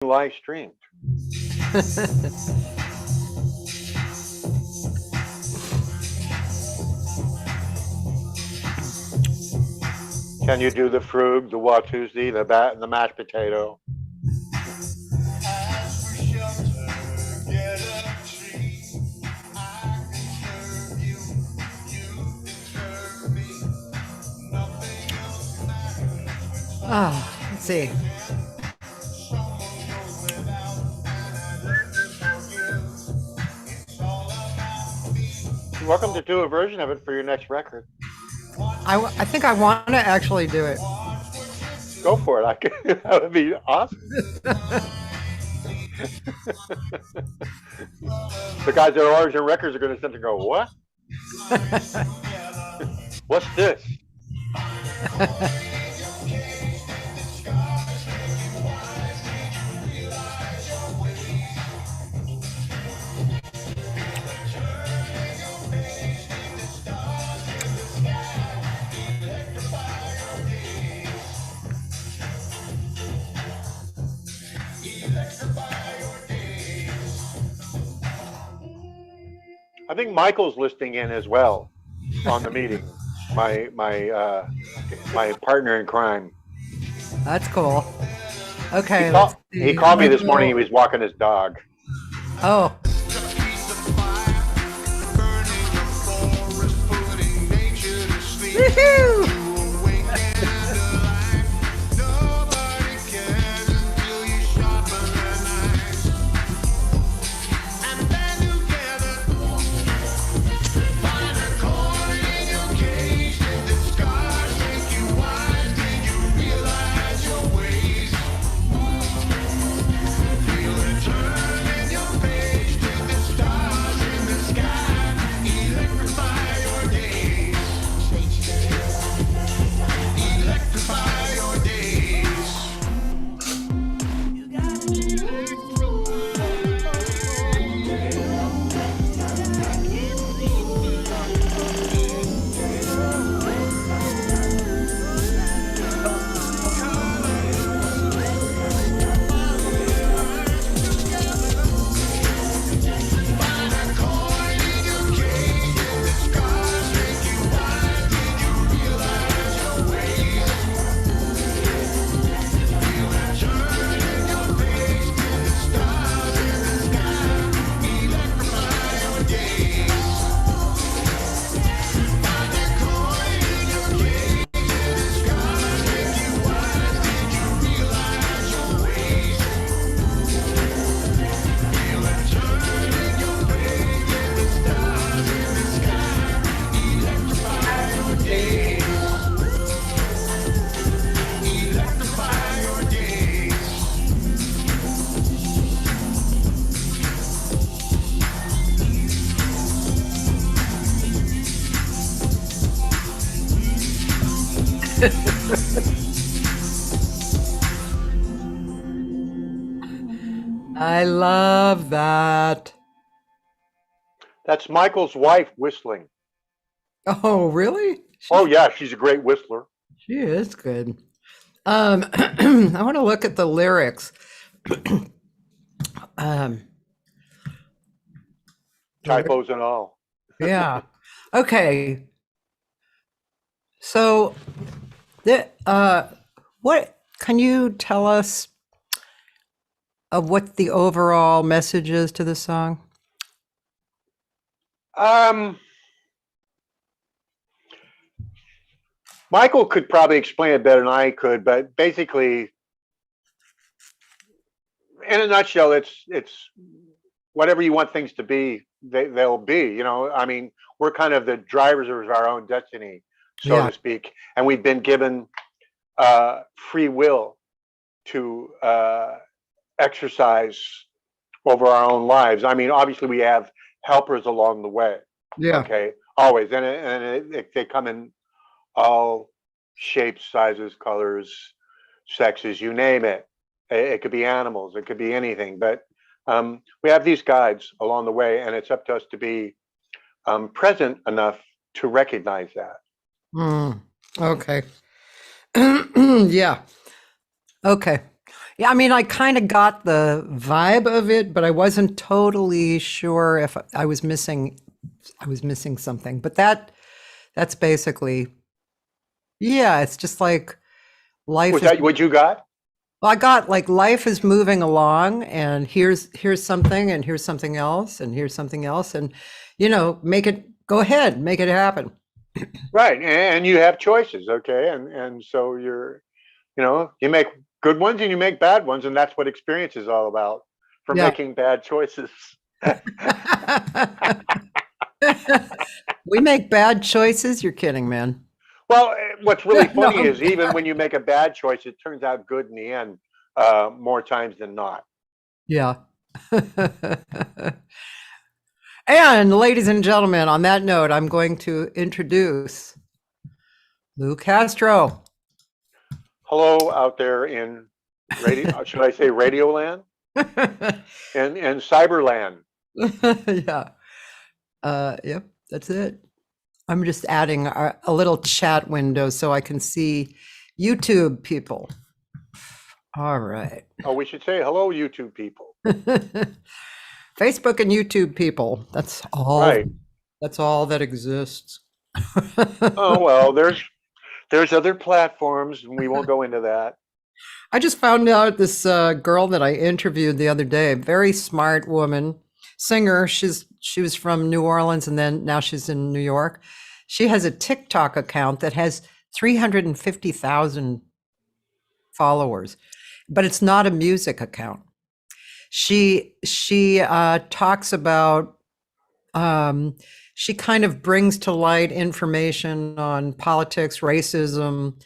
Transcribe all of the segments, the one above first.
live streamed. Can you do the frug, the Watusi, the bat, and the mashed potato? Let's see. You're welcome to do a version of it for your next record. I think I want to actually do it. Go for it. That would be awesome. The guys at Origin Records are going to sit and go, what? What's this? I think Michael's listening in as well on the meeting. My partner in crime. That's cool. Okay. He called me this morning. He was walking his dog. Oh. Woohoo! I love that. That's Michael's wife whistling. Oh, really? Oh yeah, she's a great whistler. She is good. I want to look at the lyrics. Typos and all. Yeah. Okay. So, what can you tell us of what the overall message is to the song? Michael could probably explain it better than I could, but basically, in a nutshell, it's whatever you want things to be, they'll be. You know, I mean, we're kind of the drivers of our own destiny, so to speak, and we've been given free will to exercise over our own lives. I mean, obviously, we have helpers along the way. Yeah. Okay. Always, and they come in all shapes, sizes, colors, sexes, you name it. It could be animals, it could be anything, but we have these guides along the way, and it's up to us to be present enough to recognize that. Okay. Yeah. Okay. Yeah, I mean, I kind of got the vibe of it, but I wasn't totally sure if I was missing something. But that's basically, yeah, it's just like life Was is, that what you got? well, I got like life is moving along and here's something and here's something else and here's something else and make it go ahead, make it happen. Right, and you have choices, okay, and so you make good ones and you make bad ones, and that's what experience is all about. For Yeah. making bad choices. We make bad choices. You're kidding, man. Well, what's really No. funny is even when you make a bad choice, it turns out good in the end, more times than not. Yeah. And ladies and gentlemen, on that note, I'm going to introduce Lou Castro. Hello out there in radio, should I say Radioland? And Cyberland. Yeah. Yep, that's it. I'm just adding a little chat window so I can see YouTube people. All right. Oh, we should say hello, YouTube people. Facebook and YouTube people. That's all. Right. That's all that exists. Oh well, there's other platforms, and we won't go into that. I just found out this girl that I interviewed the other day, very smart woman, singer. She was from New Orleans and then now she's in New York. She has a TikTok account that has 350,000 followers, but it's not a music account. She talks about she kind of brings to light information on politics, racism,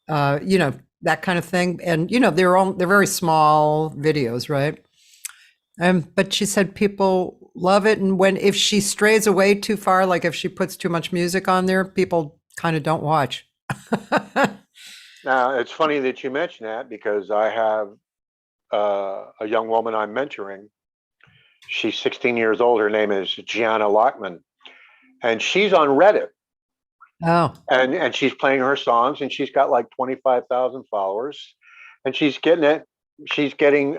that kind of thing. And they're very small videos, right? But she said people love it, and if she strays away too far, like if she puts too much music on there, people kind of don't watch. Now, it's funny that you mention that because I have a young woman I'm mentoring. She's 16 years old. Her name is Gianna Lockman, and she's on Reddit. Oh, And she's playing her songs, and she's got like 25,000 followers, and she's getting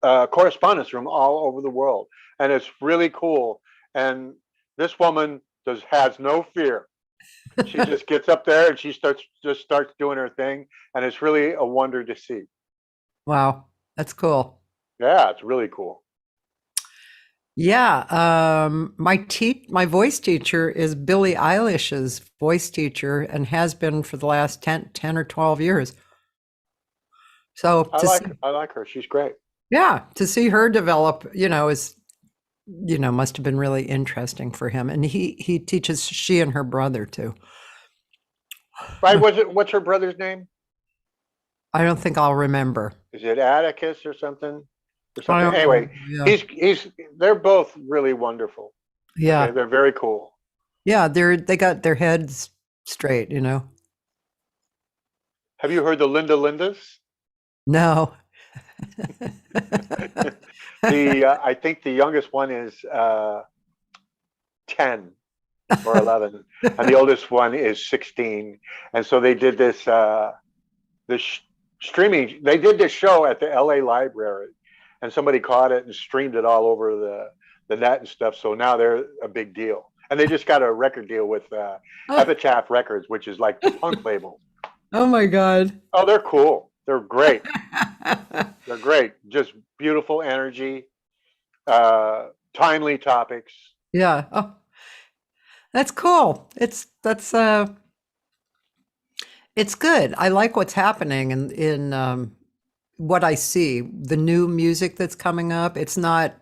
correspondence from all over the world, and it's really cool. And this woman has no fear. She just gets up there and she starts doing her thing, and it's really a wonder to see. wow, that's cool. Yeah, it's really cool. Yeah, my voice teacher is Billie Eilish's voice teacher and has been for the last 10 or 12 years. So I like her. She's great. yeah, to see her develop, is must have been really interesting for him. And he teaches she and her brother too. Right? What's her brother's name? I don't think I'll remember. Is it Atticus or something? Or I something? don't Anyway, know. Yeah. they're both really wonderful. Yeah. Okay, they're very cool. Yeah, they got their heads straight, Have you heard the Linda Lindas? No. I think the youngest one is 10 or 11, and the oldest one is 16. And so they did this streaming. They did this show at the LA Library, and somebody caught it and streamed it all over the net and stuff. So now they're a big deal, and they just got a record deal with Epitaph Records, which is like the punk label. Oh my God. Oh, they're cool. They're great. They're great. Just beautiful energy, timely topics. Yeah. Oh, that's cool. It's good. I like what's happening in what I see, the new music that's coming up. It's not,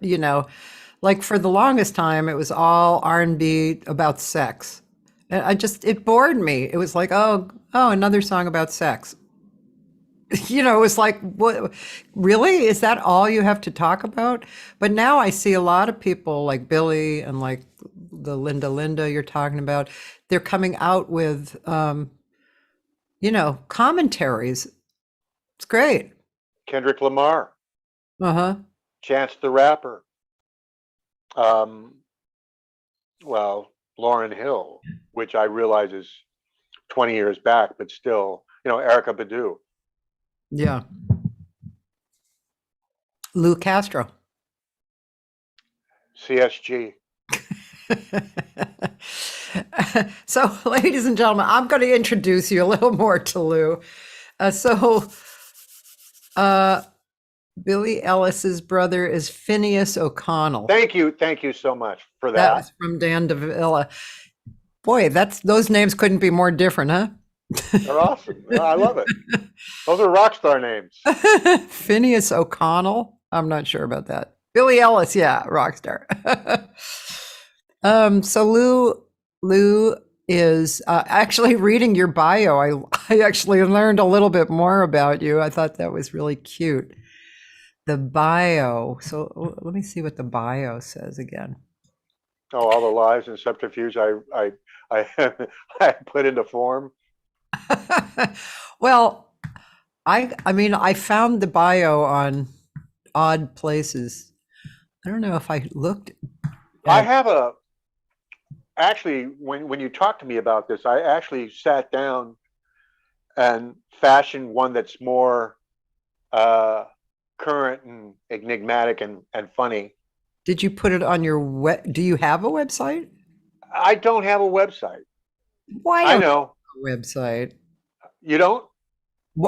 like for the longest time, it was all R&B about sex. And it bored me. It was like, oh, another song about sex. It was like, what, really? Is that all you have to talk about? But now I see a lot of people like Billy and like the Linda you're talking about. They're coming out with, commentaries. It's great. Kendrick Lamar, Uh-huh. Chance the Rapper, um, well, Lauryn Hill, which I realize is 20 years back, but still, Erica Badu. Yeah. Lou Castro. CSG. So, ladies and gentlemen, I'm going to introduce you a little more to Lou. Uh, Billy Ellis's brother is Phineas O'Connell. Thank you so much for That that. was from Dan DeVilla. Boy, those names couldn't be more different, huh? They're awesome. I love it. Those are rock star names. Phineas O'Connell. I'm not sure about that. Billy Ellis, yeah, rock star. So Lou is actually reading your bio. I actually learned a little bit more about you. I thought that was really cute. The bio. So let me see what the bio says again. Oh, all the lies and subterfuge I I put into form. Well, I mean, I found the bio on odd places. I don't know if I looked. I have actually when you talked to me about this, I actually sat down and fashioned one that's more current and enigmatic and funny. Did you put it on your do you have a website? I don't have a website. Why I don't know. you have a website? You don't?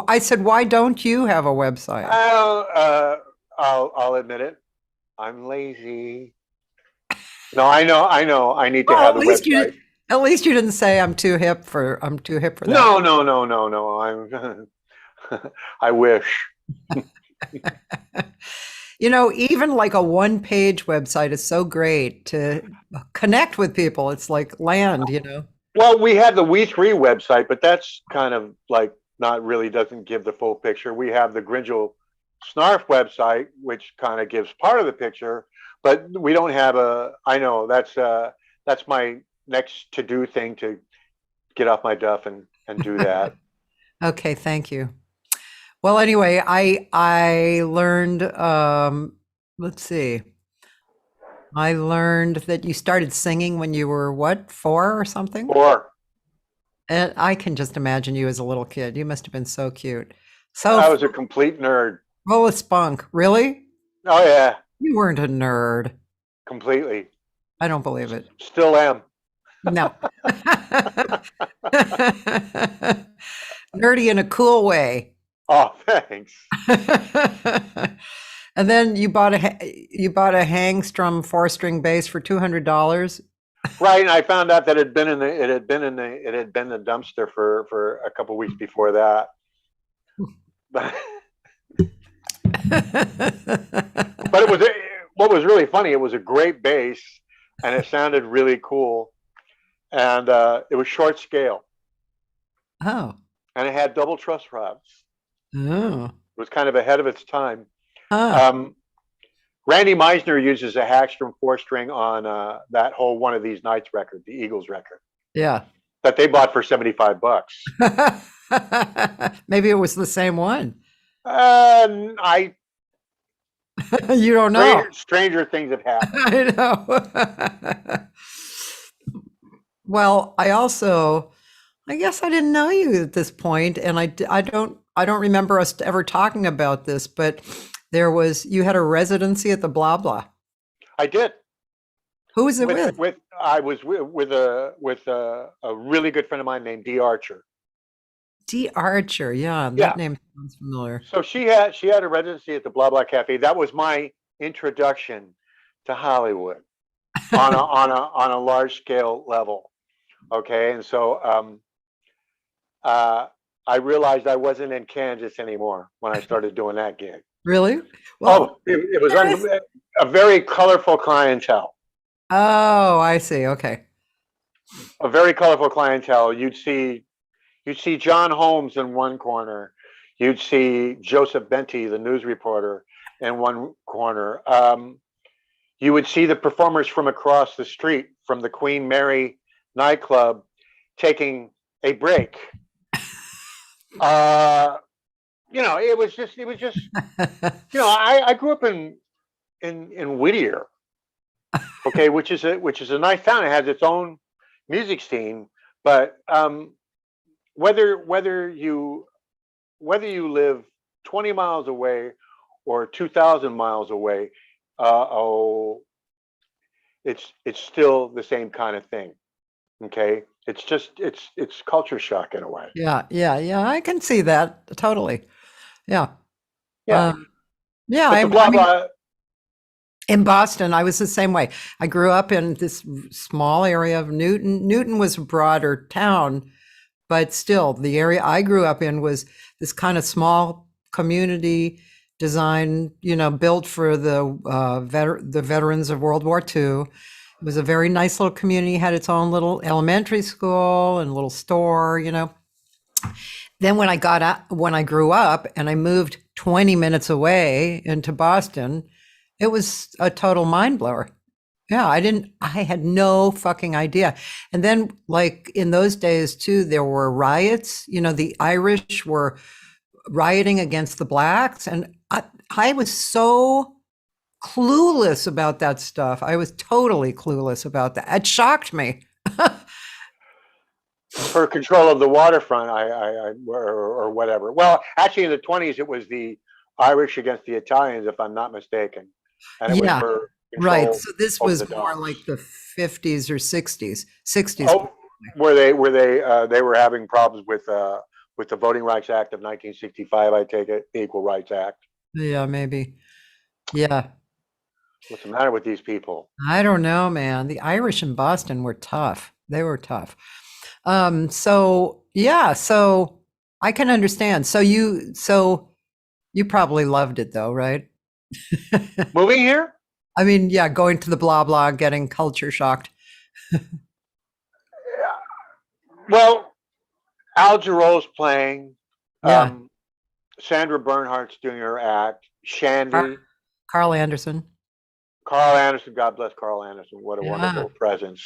I said, why don't you have a website? I'll admit it. I'm lazy. No, I know. I need to Well, have a website. at least you didn't say I'm too hip for that. No. I'm I wish. You know, even like a one-page website is so great to connect with people. It's like land, you know. Well, we had the We3 website, but that's kind of like not really doesn't give the full picture. We have the Gringel Snarf website, which kind of gives part of the picture, but we don't have a. I know that's my next to do thing, to get off my duff and do that. Okay, thank you. Well, anyway, I learned. Let's see. I learned that you started singing when you were what, 4 or something? Or And I can just imagine you as a little kid. You must have been so cute. I So was a complete nerd. full of spunk. Really? Oh yeah, You weren't a nerd. completely. I don't believe it. Still am. No. Nerdy in a cool way. Oh, thanks. And then you bought a Hangstrom 4-string bass for $200. Right, and I found out that it had been in the dumpster for a couple weeks before that. But it was what was really funny. It was a great bass, and it sounded really cool, and it was short scale, Oh. and it had double truss rods. Oh. It was kind of ahead of its time. Huh. Randy Meisner uses a Hagstrom 4-string on that whole One of These Nights record, the Eagles record, Yeah. that they bought for $75. Maybe it was the same one. I You don't know. stranger things have happened. I know. Well, I guess I didn't know you at this point, and I don't remember us ever talking about this, but you had a residency at the Blah Blah. I did. Who was it with? I was with a really good friend of mine named Dee Archer. D. Archer, yeah, Yeah. that name sounds familiar. So she had a residency at the Blah Blah Cafe. That was my introduction to Hollywood on a large scale level. Okay, and so I realized I wasn't in Kansas anymore when I started doing that gig. Really? Well, it was a very colorful clientele. oh, I see. Okay. A very colorful clientele. You'd see John Holmes in one corner. You'd see Joseph Benty, the news reporter, in one corner. You would see the performers from across the street from the Queen Mary nightclub taking a break. It was just I grew up in Whittier, okay, which is a nice town. It has its own music scene, but whether you live 20 miles away or 2,000 miles away, oh, it's still the same kind of thing. Okay, it's just it's culture shock in a way. Yeah. I can see that totally. Yeah. Yeah, Um, yeah. but the I blah mean, blah. in Boston, I was the same way. I grew up in this small area of Newton. Newton was a broader town, but still, the area I grew up in was this kind of small community design, built for the veterans of World War II. It was a very nice little community, had its own little elementary school and little store. Then when I grew up and I moved 20 minutes away into Boston, it was a total mind blower. Yeah, I had no fucking idea. And then, like in those days too, there were riots. The Irish were rioting against the blacks. And I was so clueless about that stuff. I was totally clueless about that. It shocked me. For control of the waterfront, or whatever. Well, actually, in the 20s, it was the Irish against the Italians, if I'm not mistaken, and it was Yeah, for right. control So this over was the more docks. like the 50s or 60s. 60s. Oh, they were having problems with the Voting Rights Act of 1965. I take it, the Equal Rights Act. Yeah, maybe. Yeah. What's the matter with these people? I don't know, man. The Irish in Boston were tough. They were tough. So I can understand. So you probably loved it though, right? Moving here? I mean, yeah, going to the blah blah, getting culture shocked. Well, Al Jarreau's playing. Yeah. Sandra Bernhardt's doing her act. Car- Shandy, Carl Anderson. Carl Anderson. God bless Carl Anderson. What a Yeah. wonderful presence.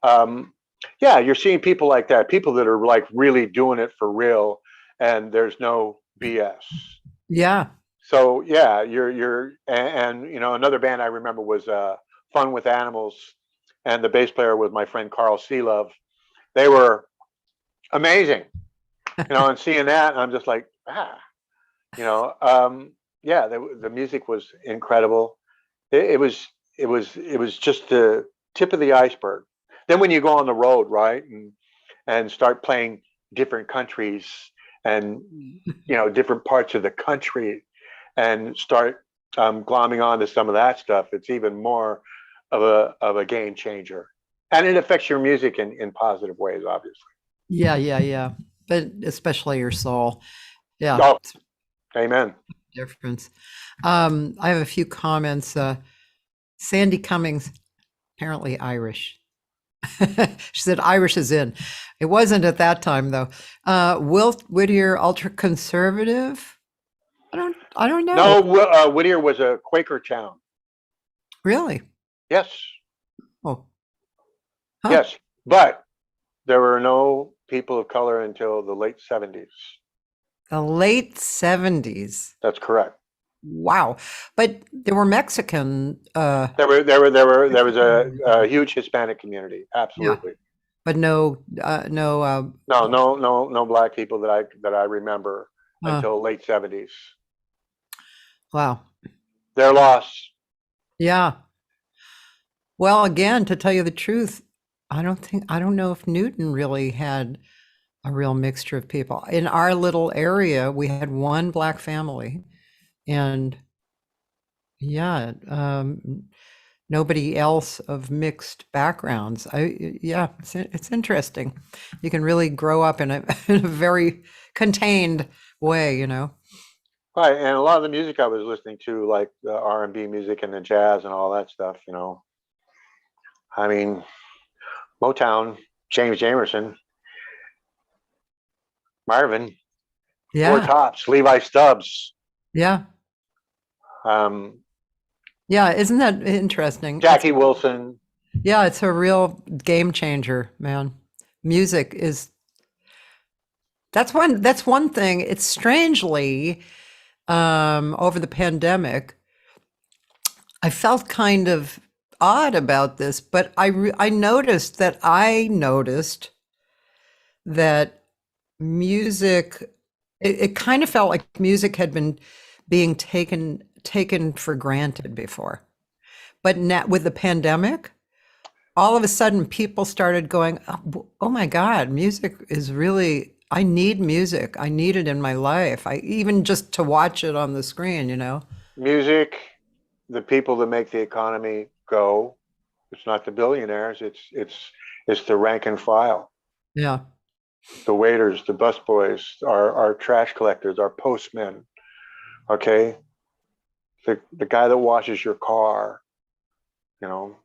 Um, yeah, you're seeing people like that. People that are like really doing it for real, and there's no BS. Yeah. So yeah, and another band I remember was Fun with Animals, and the bass player was my friend Carl Sealove. They were amazing, and seeing that, I'm just like, yeah, the music was incredible. It was just the tip of the iceberg. Then when you go on the road, right, and start playing different countries and different parts of the country, and start glomming on to some of that stuff, it's even more of a game changer, and it affects your music in positive ways, obviously. Yeah. But especially your soul. Yeah. Oh, amen. Difference. I have a few comments. Sandy Cummings, apparently Irish. She said Irish is in. It wasn't at that time though. Will Whittier, ultra conservative? I don't know. No, Whittier was a Quaker town. Really? Yes. Oh. Huh. Yes, but there were no people of color until the late 70s. The late 70s. That's correct. Wow. But there were Mexican. There was a huge Hispanic community. Absolutely. But no. No black people that I remember until late 70s. Wow. They're lost. Yeah. Well, again, to tell you the truth, I don't know if Newton really had a real mixture of people. In our little area, we had one black family, and yeah, nobody else of mixed backgrounds. It's interesting. You can really grow up in a very contained way. Right, and a lot of the music I was listening to, like the R&B music and the jazz and all that stuff, I mean, Motown, James Jamerson, Marvin, Four Yeah. Tops, Levi Stubbs, Yeah. Yeah. Isn't that interesting? Jackie Wilson. Yeah, it's a real game changer, man. Music is that's one thing. It's strangely over the pandemic, I felt kind of odd about this, but I noticed that music, it kind of felt like music had been being taken taken for granted before. But now with the pandemic, all of a sudden people started going, oh my God, music is really, I need music. I need it in my life. I even just to watch it on the screen, you know? Music, the people that make the economy go. It's not the billionaires. It's the rank and file, Yeah. the waiters, the busboys, our trash collectors, our postmen. Okay, the guy that washes your car. You know,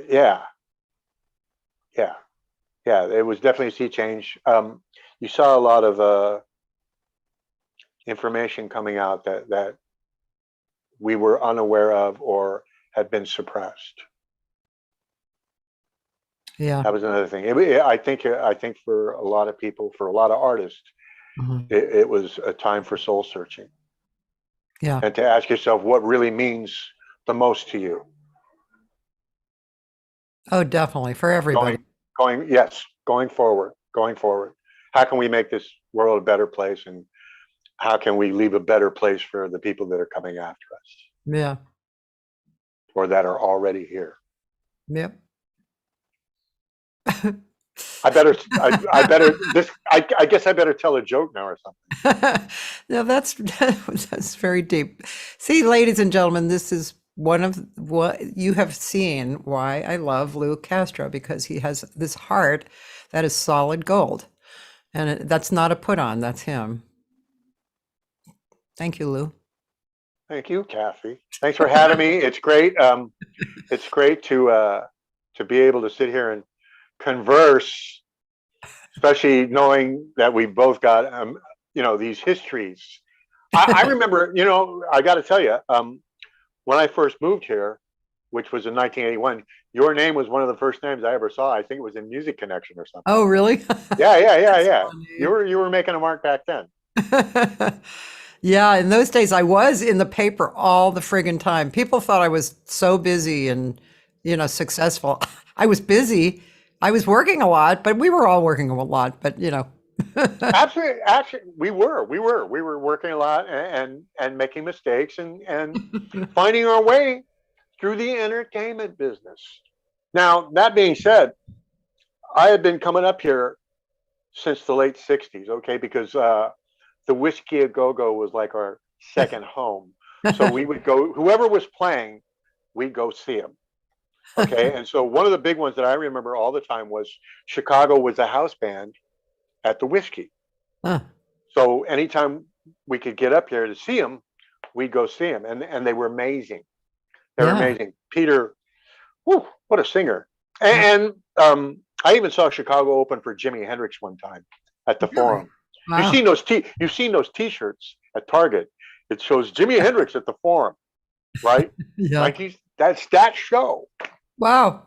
yeah, yeah, yeah. It was definitely a sea change. You saw a lot of information coming out that we were unaware of or had been suppressed. Yeah. That was another thing. I think for a lot of people, for a lot of artists, Mhm. it was a time for soul searching Yeah. and to ask yourself what really means the most to you. Oh, definitely for everybody. Yes, going forward, going forward. How can we make this world a better place, and how can we leave a better place for the people that are coming after us Yeah. or that are already here? Yep. I better this. I guess I better tell a joke now or something. No, that's very deep. See, ladies and gentlemen, this is one of what you have seen why I love Lou Castro, because he has this heart that is solid gold. And that's not a put on, that's him. Thank you, Lou. Thank you, Cathy. Thanks for having me. It's great. It's great to be able to sit here and converse, especially knowing that we both got these histories. I remember, I got to tell you, when I first moved here, which was in 1981, your name was one of the first names I ever saw. I think it was in Music Connection or something. Oh, really? Yeah. You were making a mark back then. Yeah, in those days I was in the paper all the friggin' time. People thought I was so busy and, successful. I was busy. I was working a lot, but we were all working a lot, but Absolutely. Actually, we were working a lot and making mistakes and finding our way through the entertainment business. Now, that being said, I had been coming up here since the late 60s, okay, because the Whiskey A Go-Go was like our second home. So we would go, whoever was playing, we'd go see them. Okay. And so one of the big ones that I remember all the time was Chicago was a house band at the Whiskey. Huh. So anytime we could get up here to see them, we'd go see them. And they were amazing. They were amazing. Peter, whew, what a singer. And I even saw Chicago open for Jimi Hendrix one time at the Forum. Wow. You've seen those T-shirts at Target. It shows Jimi Hendrix at the Forum, right? Yeah. That's that show. Wow,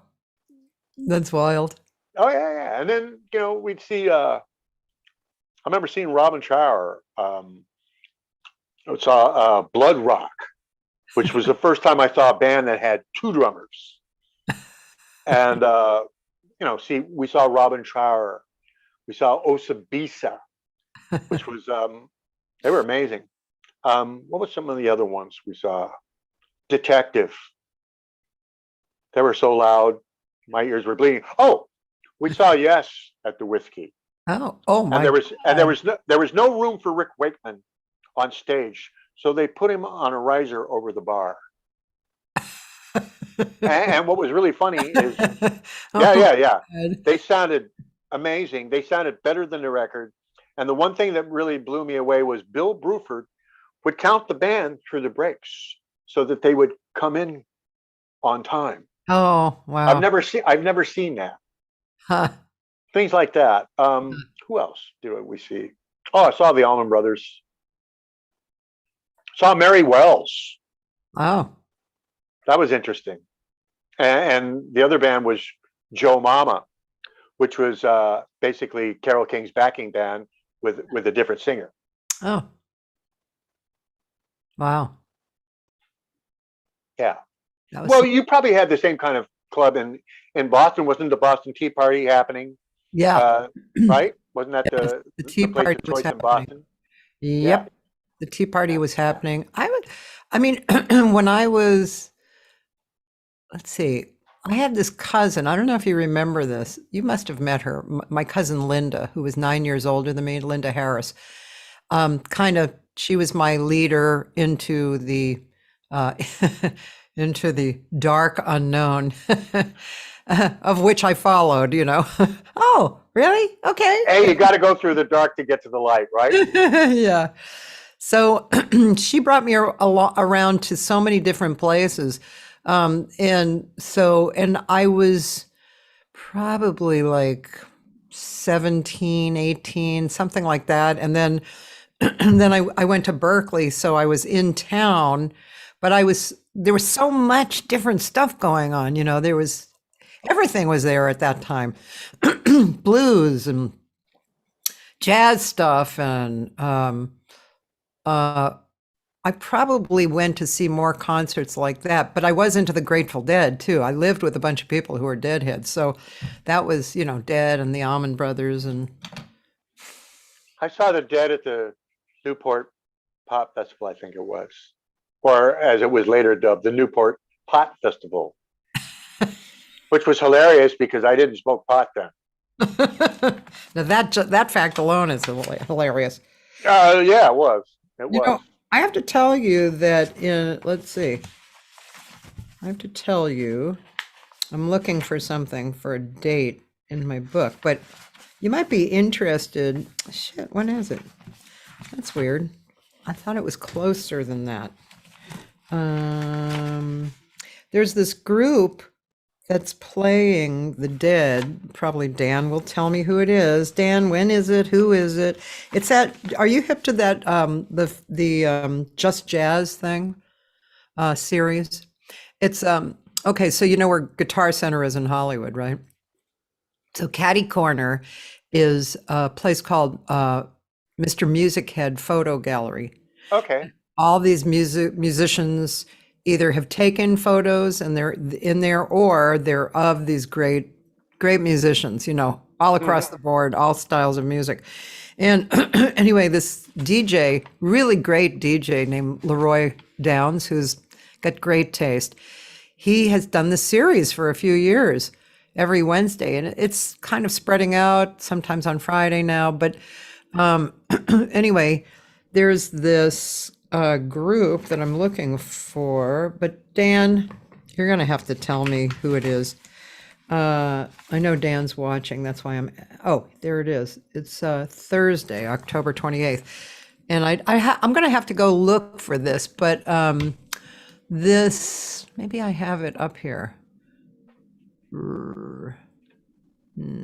that's wild. Oh yeah. And then we'd see. I remember seeing Robin Trower. Saw Blood Rock, which was the first time I saw a band that had two drummers. And we saw Robin Trower. We saw Osabisa, which was they were amazing. What was some of the other ones we saw? Detective. They were so loud, my ears were bleeding. Oh, we saw Yes at the Whiskey. Oh my! And there was no room for Rick Wakeman on stage, so they put him on a riser over the bar. and what was really funny is, yeah. They sounded amazing. They sounded better than the record. And the one thing that really blew me away was Bill Bruford would count the band through the breaks so that they would come in on time. Oh, wow. I've never seen that. Huh. Things like that. Who else do we see? Oh, I saw the Allman Brothers. Saw Mary Wells. Oh. That was interesting. And the other band was Joe Mama, which was basically Carole King's backing band with a different singer. Oh. Wow. Yeah. Well, you probably had the same kind of club in Boston. Wasn't the Boston Tea Party happening? Yeah. Right? Wasn't that the Tea place Party of choice was in Boston? Yep. The Tea Party was happening. I mean, when I was, let's see, I had this cousin. I don't know if you remember this. You must have met her. My cousin Linda, who was 9 years older than me, Linda Harris. Kind of, she was my leader into the uh, into the dark unknown, of which I followed. Oh, really? Okay. Hey, you got to go through the dark to get to the light, right? Yeah. So she brought me around to so many different places. And I was probably like 17, 18, something like that. And then, and then I went to Berkeley. So I was in town, but there was so much different stuff going on. Everything was there at that time. Blues and jazz stuff. And, I probably went to see more concerts like that, but I was into the Grateful Dead too. I lived with a bunch of people who were Deadheads. So that was, Dead and the Allman Brothers. And I saw the Dead at the Newport Pop Festival, I think it was, or as it was later dubbed, the Newport Pot Festival, which was hilarious because I didn't smoke pot then. now that fact alone is hilarious. Yeah, it was. It was. I have to tell you that let's see. I have to tell you, I'm looking for something for a date in my book, but you might be interested. Shit, when is it? That's weird. I thought it was closer than that. There's this group that's playing the Dead. Probably Dan will tell me who it is. Dan, when is it? Who is it? It's are you hip to that the Just Jazz thing series? It's okay, so you know where Guitar Center is in Hollywood, right? So Caddy Corner is a place called Mr. Music Head Photo Gallery. Okay. All these musicians either have taken photos and they're in there, or they're of these great musicians, all across the board, all styles of music. And anyway, this DJ, really great DJ named Leroy Downs, who's got great taste, he has done this series for a few years every Wednesday, and it's kind of spreading out sometimes on Friday now. But anyway, there's this group that I'm looking for, but Dan, you're going to have to tell me who it is. I know Dan's watching. That's why there it is. It's Thursday, October 28th. And I'm going to have to go look for this, but maybe I have it up here.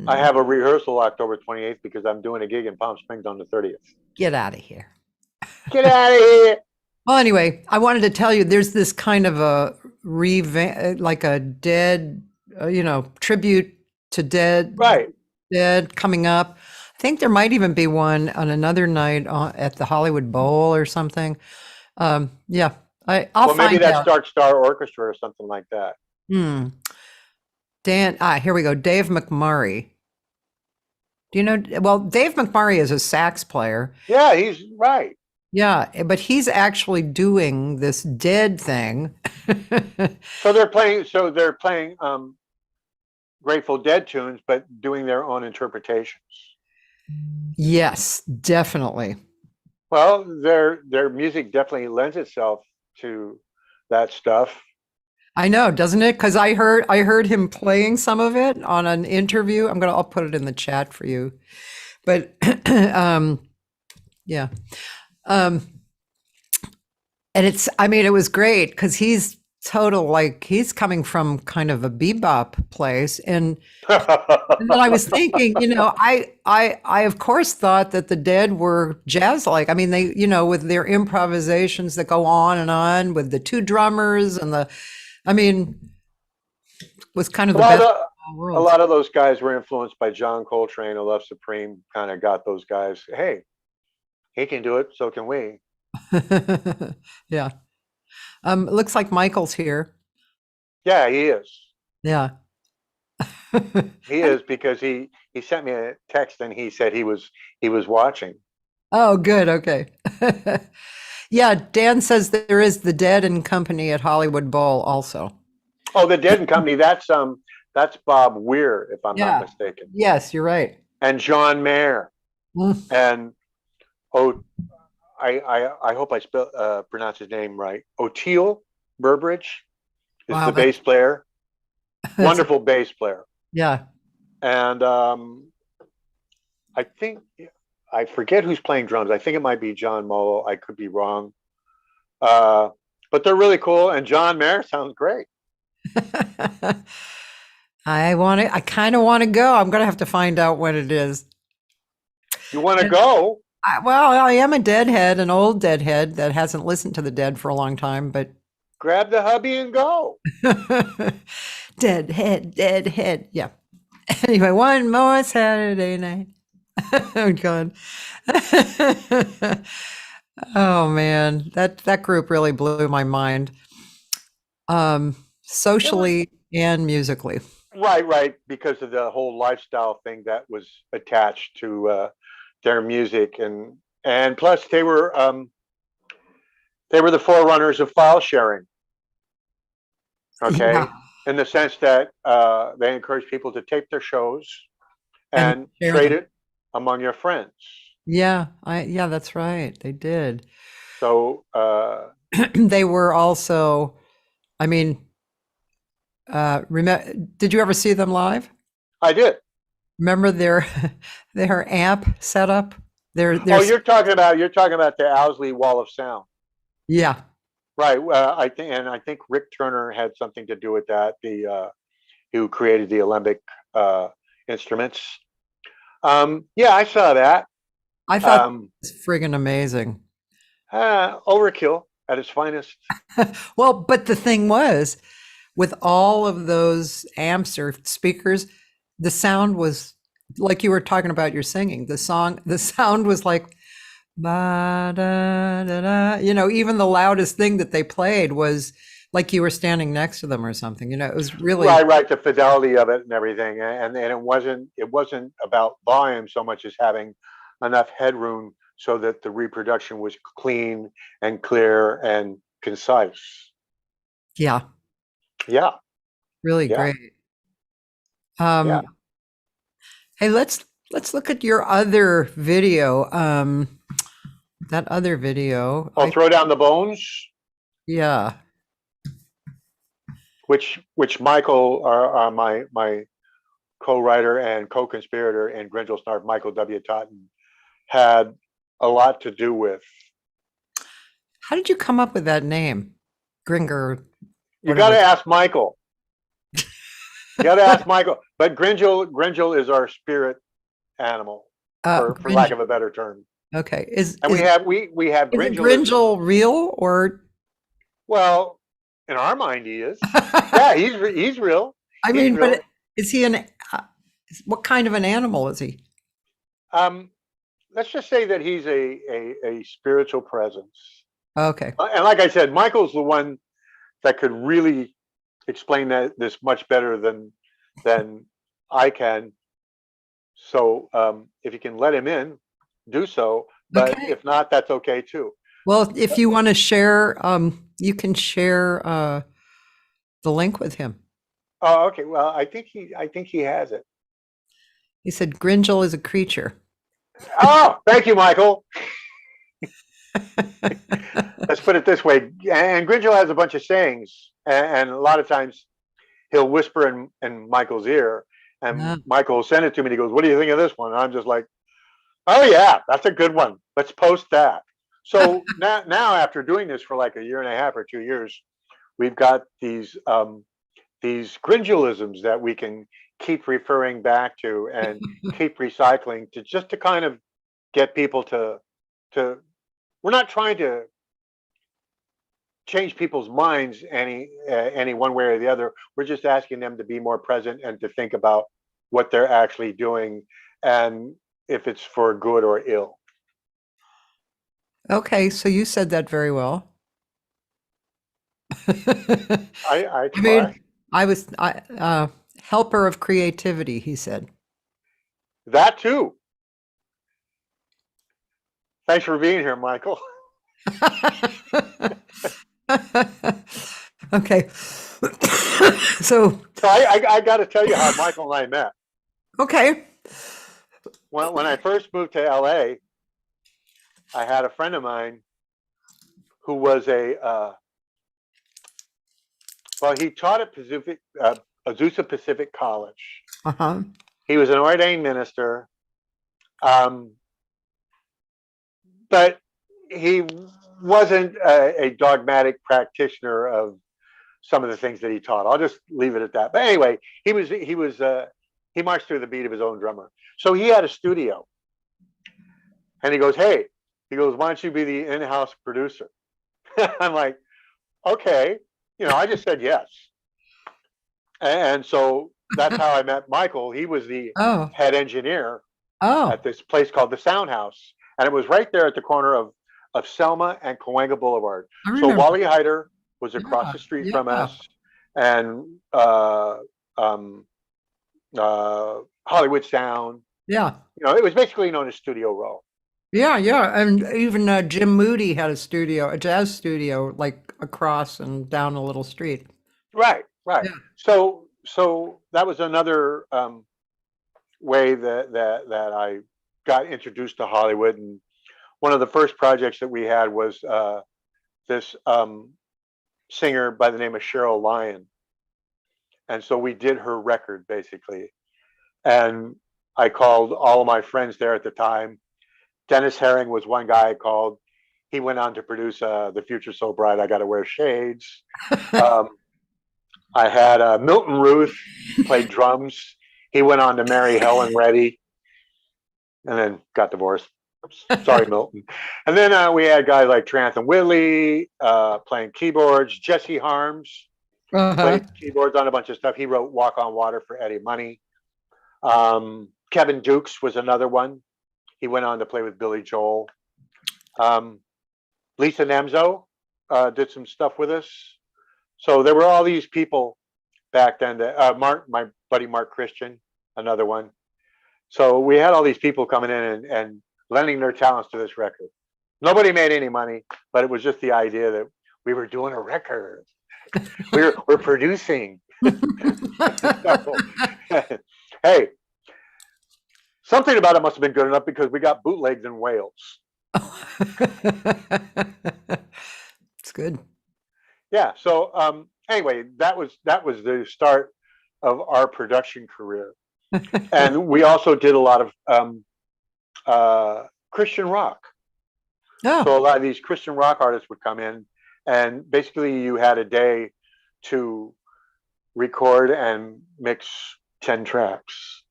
I have a rehearsal October 28th because I'm doing a gig in Palm Springs on the 30th. Get out of here. Get out of here. Well, anyway, I wanted to tell you there's this kind of a like a Dead, tribute to Dead. Right. Dead coming up. I think there might even be one on another night at the Hollywood Bowl or something. Yeah, I'll well, maybe find that's out. Dark Star Orchestra or something like that. Dan, here we go. Dave McMurray. Do you know? Well, Dave McMurray is a sax player. Yeah, he's right. Yeah, but he's actually doing this Dead thing. So they're playing Grateful Dead tunes, but doing their own interpretations. Yes, definitely. Well, their music definitely lends itself to that stuff. I know, doesn't it? Because I heard him playing some of it on an interview. I'll put it in the chat for you. But yeah. And it was great because he's he's coming from kind of a bebop place. And then I was thinking, I of course thought that the Dead were jazz-like. I mean, they, with their improvisations that go on and on with the two drummers and was kind of the best of all worlds. A lot of those guys were influenced by John Coltrane and Love Supreme, kind of got those guys, hey, he can do it, so can we. Yeah. It looks like Michael's here. Yeah, he is. Yeah. He is, because he sent me a text and he said he was watching. Oh, good. Okay. Yeah, Dan says that there is the Dead and Company at Hollywood Bowl also. Oh, the Dead and Company. That's Bob Weir, if I'm not Yeah. mistaken, Yes, you're right. and John Mayer, Mm. and oh, I hope I pronounce his name right. Oteil Burbridge is Wow, the bass player. that's Wonderful bass player, yeah. and I think I forget who's playing drums. I think it might be John Molo. I could be wrong, uh, but they're really cool. And John Mayer sounds great. I kind of want to go. I'm going to have to find out when it is. You want to And go? well, I am a Deadhead, an old Deadhead that hasn't listened to the Dead for a long time, but Grab the hubby and go. Deadhead, Deadhead. Yeah. Anyway, one more Saturday night. Oh God. Oh man, that group really blew my mind, There were socially and musically. right, because of the whole lifestyle thing that was attached to their music, and plus they were the forerunners of file sharing. Yeah, Okay, in the sense that they encourage people to tape their shows and and share trade them. it among your friends. Yeah, that's right. They did. So They were also, I mean, did you ever see them live? I did. Remember their their amp setup? Their Oh, you're talking about the Owsley Wall of Sound, yeah. right? I think Rick Turner had something to do with that. The who created the Alembic uh, instruments. Yeah, I saw that. I thought it Um, was friggin' amazing. Overkill at its finest. Well, but the thing was, with all of those amps or speakers, the sound was like you were talking about your singing. The sound was like ba da da da. Even the loudest thing that they played was like you were standing next to them or something. It was really Right. The fidelity of it and everything, and it wasn't about volume so much as having enough headroom so that the reproduction was clean and clear and concise. yeah, Yeah, really yeah, great. yeah. Um, hey, let's look at your other video. That other video, I'll throw down the bones, yeah. which Michael, my co-writer and co-conspirator in Grinchell Snarf, Michael W. Totten, had a lot to do with. How did you come up with that name? Gringer, You got whatever. to ask Michael. You got to ask Michael. But Grinchell is our spirit animal, for lack Gringe. of a better term. Okay. Is And we is have we have is it Grinchelism. Gringel real or? Well, in our mind, he is. Yeah, he's real. I He's mean, real. but is he what kind of an animal is he? Um, let's just say that he's a spiritual presence. Okay. And like I said, Michael's the one that could really explain this much better than I can. So if you can let him in, do so. But Okay. if not, that's okay too. Well, if you want to share, you can share the link with him. Oh, okay. Well, I think he has it. He said Gringel is a creature. Oh, thank you, Michael. Let's put it this way. And Grinchell has a bunch of sayings, and a lot of times he'll whisper in Michael's ear, and Ah, Michael will send it to me. And he goes, "What do you think of this one?" And I'm just like, "Oh yeah, that's a good one. Let's post that." So now after doing this for like a year and a half or 2 years, we've got these Grinchelisms that we can keep referring back to and keep recycling to kind of get people to. We're not trying to change people's minds any one way or the other. We're just asking them to be more present and to think about what they're actually doing and if it's for good or ill. okay, so you said that very well. I I try. mean, helper of creativity, he said. That too. Thanks for being here, Michael. Okay. So So I got to tell you how Michael and I met. okay. When I first moved to LA, I had a friend of mine who was well, he taught at Azusa Pacific College. Uh-huh. He was an ordained minister, but he wasn't a dogmatic practitioner of some of the things that he taught. I'll just leave it at that. But anyway, he marched through the beat of his own drummer. So he had a studio, and he goes, "Hey," he goes, "why don't you be the in-house producer?" I'm like, "Okay," I just said yes. And so that's how I met Michael. He was the Oh. head engineer Oh. at this place called the Sound House, and it was right there at the corner of Selma and Cahuenga Boulevard. I So remember. Wally Heider was across Yeah, the street yeah. from us, and Hollywood Sound. Yeah. It was basically known as Studio Row. Yeah, yeah. And even Jim Moody had a jazz studio, like across and down a little street. Right, right. Yeah. So that was another way that I got introduced to Hollywood. And one of the first projects that we had was this singer by the name of Cheryl Lyon. And so we did her record basically. And I called all of my friends there at the time. Dennis Herring was one guy I called. He went on to produce The Future So Bright, I Gotta Wear Shades. I had Milton Ruth played drums. He went on to marry Helen Reddy and then got divorced. Sorry, Milton. And then we had guys like Trantham Whitley playing keyboards. Jesse Harms played keyboards on a bunch of stuff. He wrote Walk on Water for Eddie Money. Kevin Dukes was another one. He went on to play with Billy Joel. Lisa Nemzo did some stuff with us. So there were all these people back then. My buddy Mark Christian, another one. So we had all these people coming in and lending their talents to this record. Nobody made any money, but it was just the idea that we were doing a record. we're producing. So, hey, something about it must have been good enough because we got bootlegged in Wales. It's good. Yeah. So anyway, that was the start of our production career, and we also did a lot of Christian rock. Oh. So a lot of these Christian rock artists would come in, and basically you had a day to record and mix 10 tracks.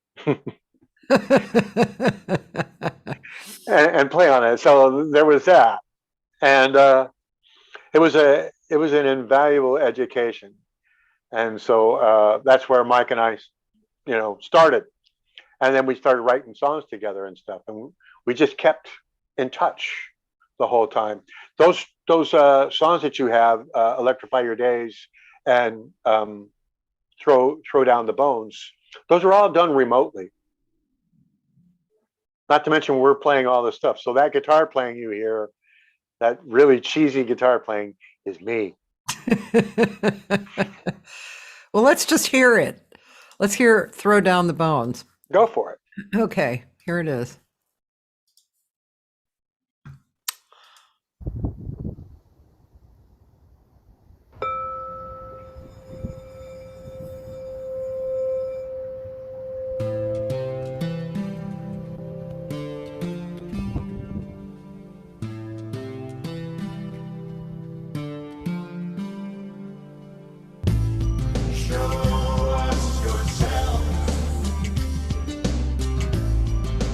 and play on it. So there was that, and it was an invaluable education. And so that's where Mike and I, started, and then we started writing songs together and stuff, and we just kept in touch the whole time. Those songs that you have, Electrify Your Days and Throw Down the Bones, those are all done remotely. Not to mention we're playing all this stuff. So that guitar playing you hear, that really cheesy guitar playing, is me. Well, let's just hear it. Let's hear Throw Down the Bones. Go for it. Okay, here it is.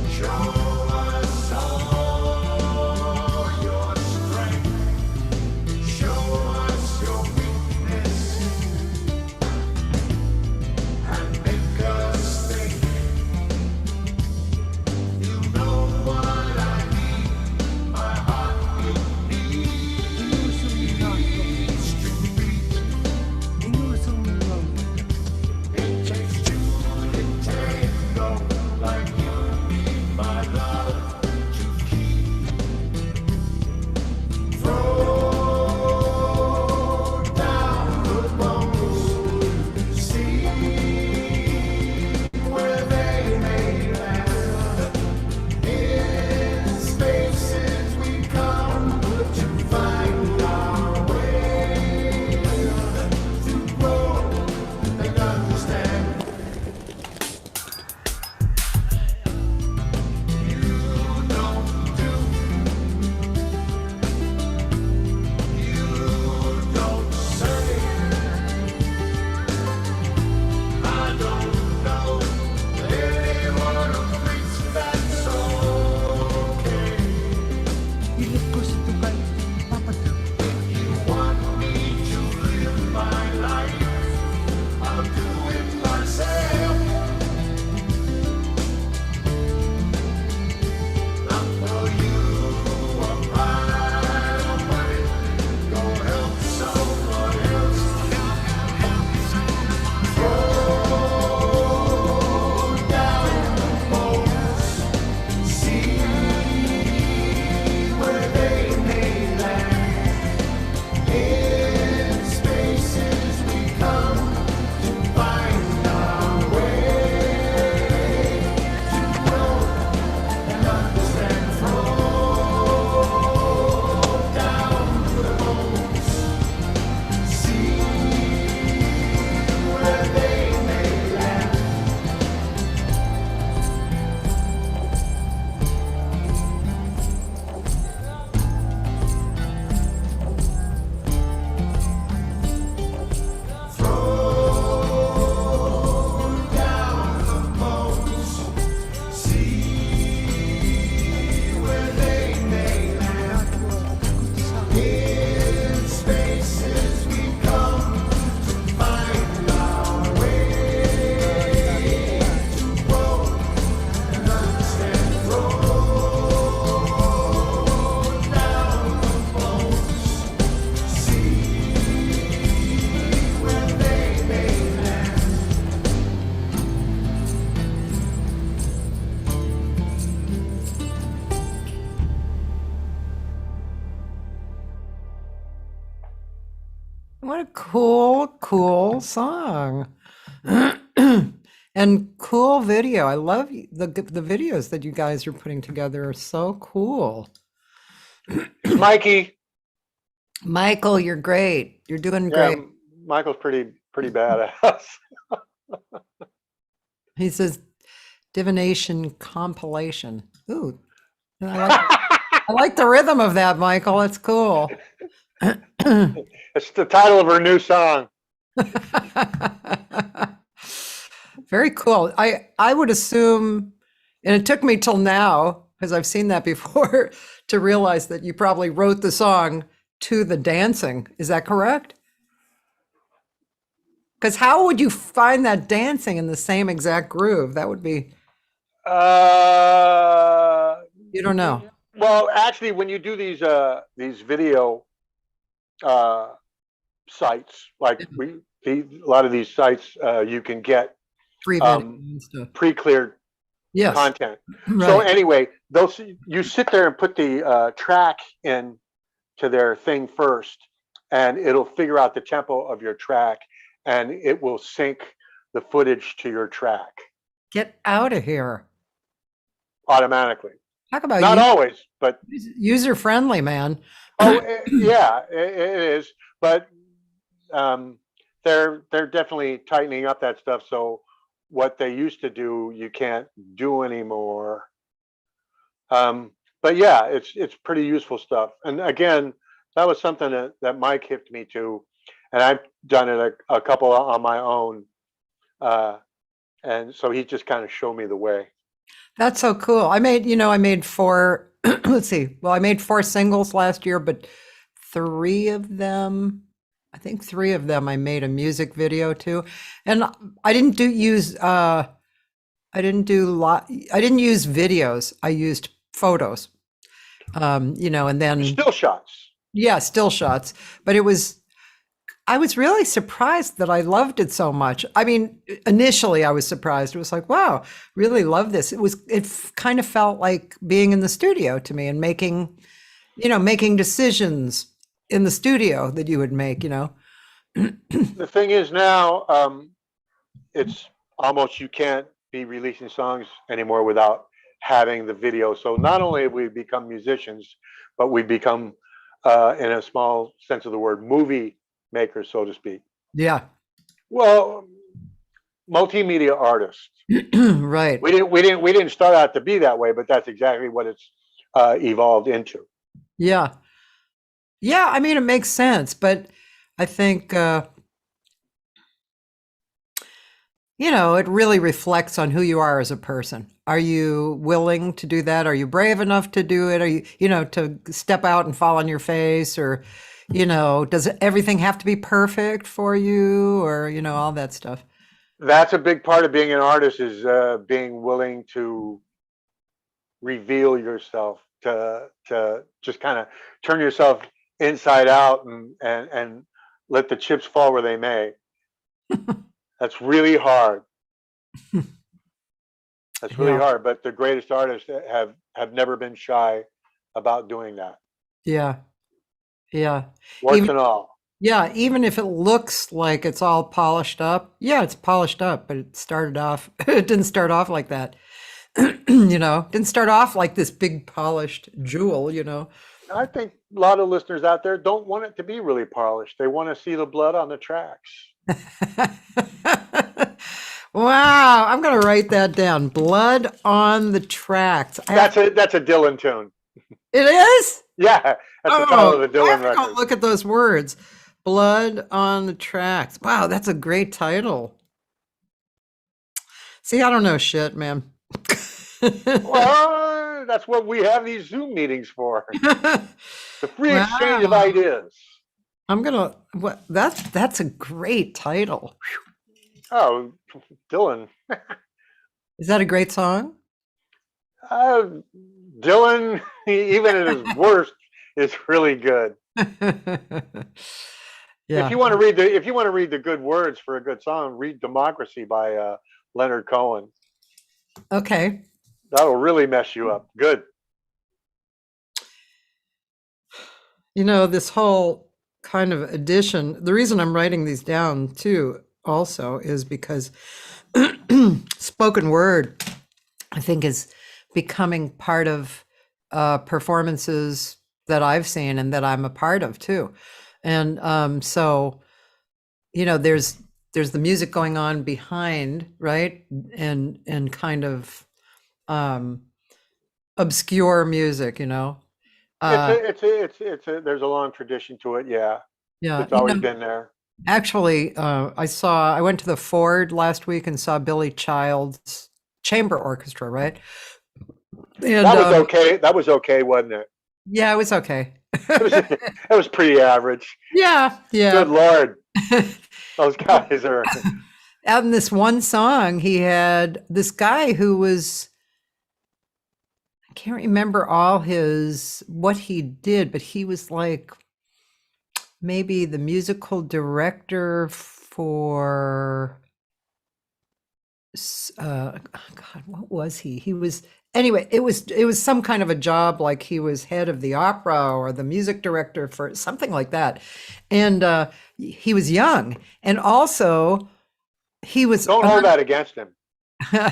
Show us all your strength. What a cool song. And cool video. I love the videos that you guys are putting together are so cool. It's Mikey. Michael, you're great. You're doing Yeah, great. Michael's pretty badass. He says divination compilation. Ooh, I like I like the rhythm of that, Michael. It's cool. It's the title of her new song. Very cool. I would assume, and it took me till now, because I've seen that before, to realize that you probably wrote the song to the dancing. Is that correct? Because how would you find that dancing in the same exact groove? That would be, Uh, you don't know. well, actually, when you do these video uh, sites, like a lot of these sites, you can get Free video and stuff. pre-cleared Yes, content. So right. anyway, those you sit there and put the track in to their thing first, and it'll figure out the tempo of your track, and it will sync the footage to your track Get out of here. automatically. Talk about Not always, but user friendly, man. yeah, it is. But um, they're definitely tightening up that stuff. So what they used to do, you can't do anymore. But yeah, it's pretty useful stuff. And again, that was something that Mike hipped me to, and I've done it a couple on my own. And so he just kind of showed me the way. That's so cool. I made four, let's see. Well, I made four singles last year, but three of them, I think three of them I made a music video to. And I didn't do use I didn't do lot I didn't use videos. I used photos. And then Still shots. yeah, still shots. But I was really surprised that I loved it so much. I mean, initially I was surprised. It was like, wow, really love this. Kind of felt like being in the studio to me and making decisions in the studio that you would make. The thing is now, it's almost you can't be releasing songs anymore without having the video. So not only have we become musicians, but we become, in a small sense of the word, movie makers, so to speak. Yeah. Well, multimedia artists. Right. We didn't start out to be that way, but that's exactly what it's evolved into. Yeah. Yeah, I mean it makes sense, but I think it really reflects on who you are as a person. Are you willing to do that? Are you brave enough to do it? Are to step out and fall on your face or, does everything have to be perfect for you or, all that stuff? That's a big part of being an artist is being willing to reveal yourself, to just kind of turn yourself inside out and let the chips fall where they may. That's really hard. That's really Yeah. hard. But the greatest artists have never been shy about doing that. Yeah. Yeah. Warts Even and all. yeah, even if it looks like it's all polished up. Yeah, it's polished up, but it didn't start off like that. Didn't start off like this big polished jewel. I think a lot of listeners out there don't want it to be really polished. They want to see the blood on the tracks. Wow, I'm gonna write that down. Blood on the tracks. That's a Dylan tune. It is? Yeah, that's the title of the I have Dylan to go record. look at those words. Blood on the tracks. Wow, that's a great title. See, I don't know shit, man. Well, that's what we have these Zoom meetings for. The free exchange of Wow. ideas. That's a great title. Oh, Dylan. Is that a great song? Uh, Dylan, even at his worst, is really good. Yeah. If you want to read the good words for a good song, read "Democracy" by Leonard Cohen. Okay. That'll really mess you up. Good. This whole kind of addition. The reason I'm writing these down too, also, is because spoken word, I think, is becoming part of performances that I've seen and that I'm a part of too. And so, there's the music going on behind, right? And kind of obscure music, There's a long tradition to it. Yeah, yeah, it's always been there. actually, I went to the Ford last week and saw Billy Child's chamber orchestra, right? And That was okay. That was okay, wasn't it? yeah, it was okay. It was pretty average. Yeah, Good yeah. Lord, those guys are. Out in this one song, he had this guy who was, I can't remember what he did, but he was like maybe the musical director for God, what was he? He was, anyway, it was some kind of a job, like he was head of the opera or the music director for something like that. And he was young, and also he was Don't hold that against him.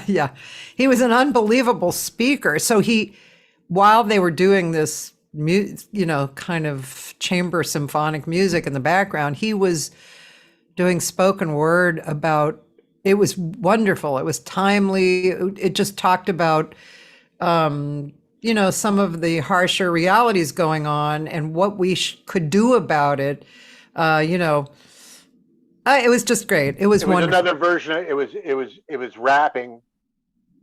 yeah, he was an unbelievable speaker. So while they were doing this kind of chamber symphonic music in the background, he was doing spoken word about, it was wonderful. It was timely. It just talked about, some of the harsher realities going on and what we could do about it. It was just great. It was wonderful. Another version. It was rapping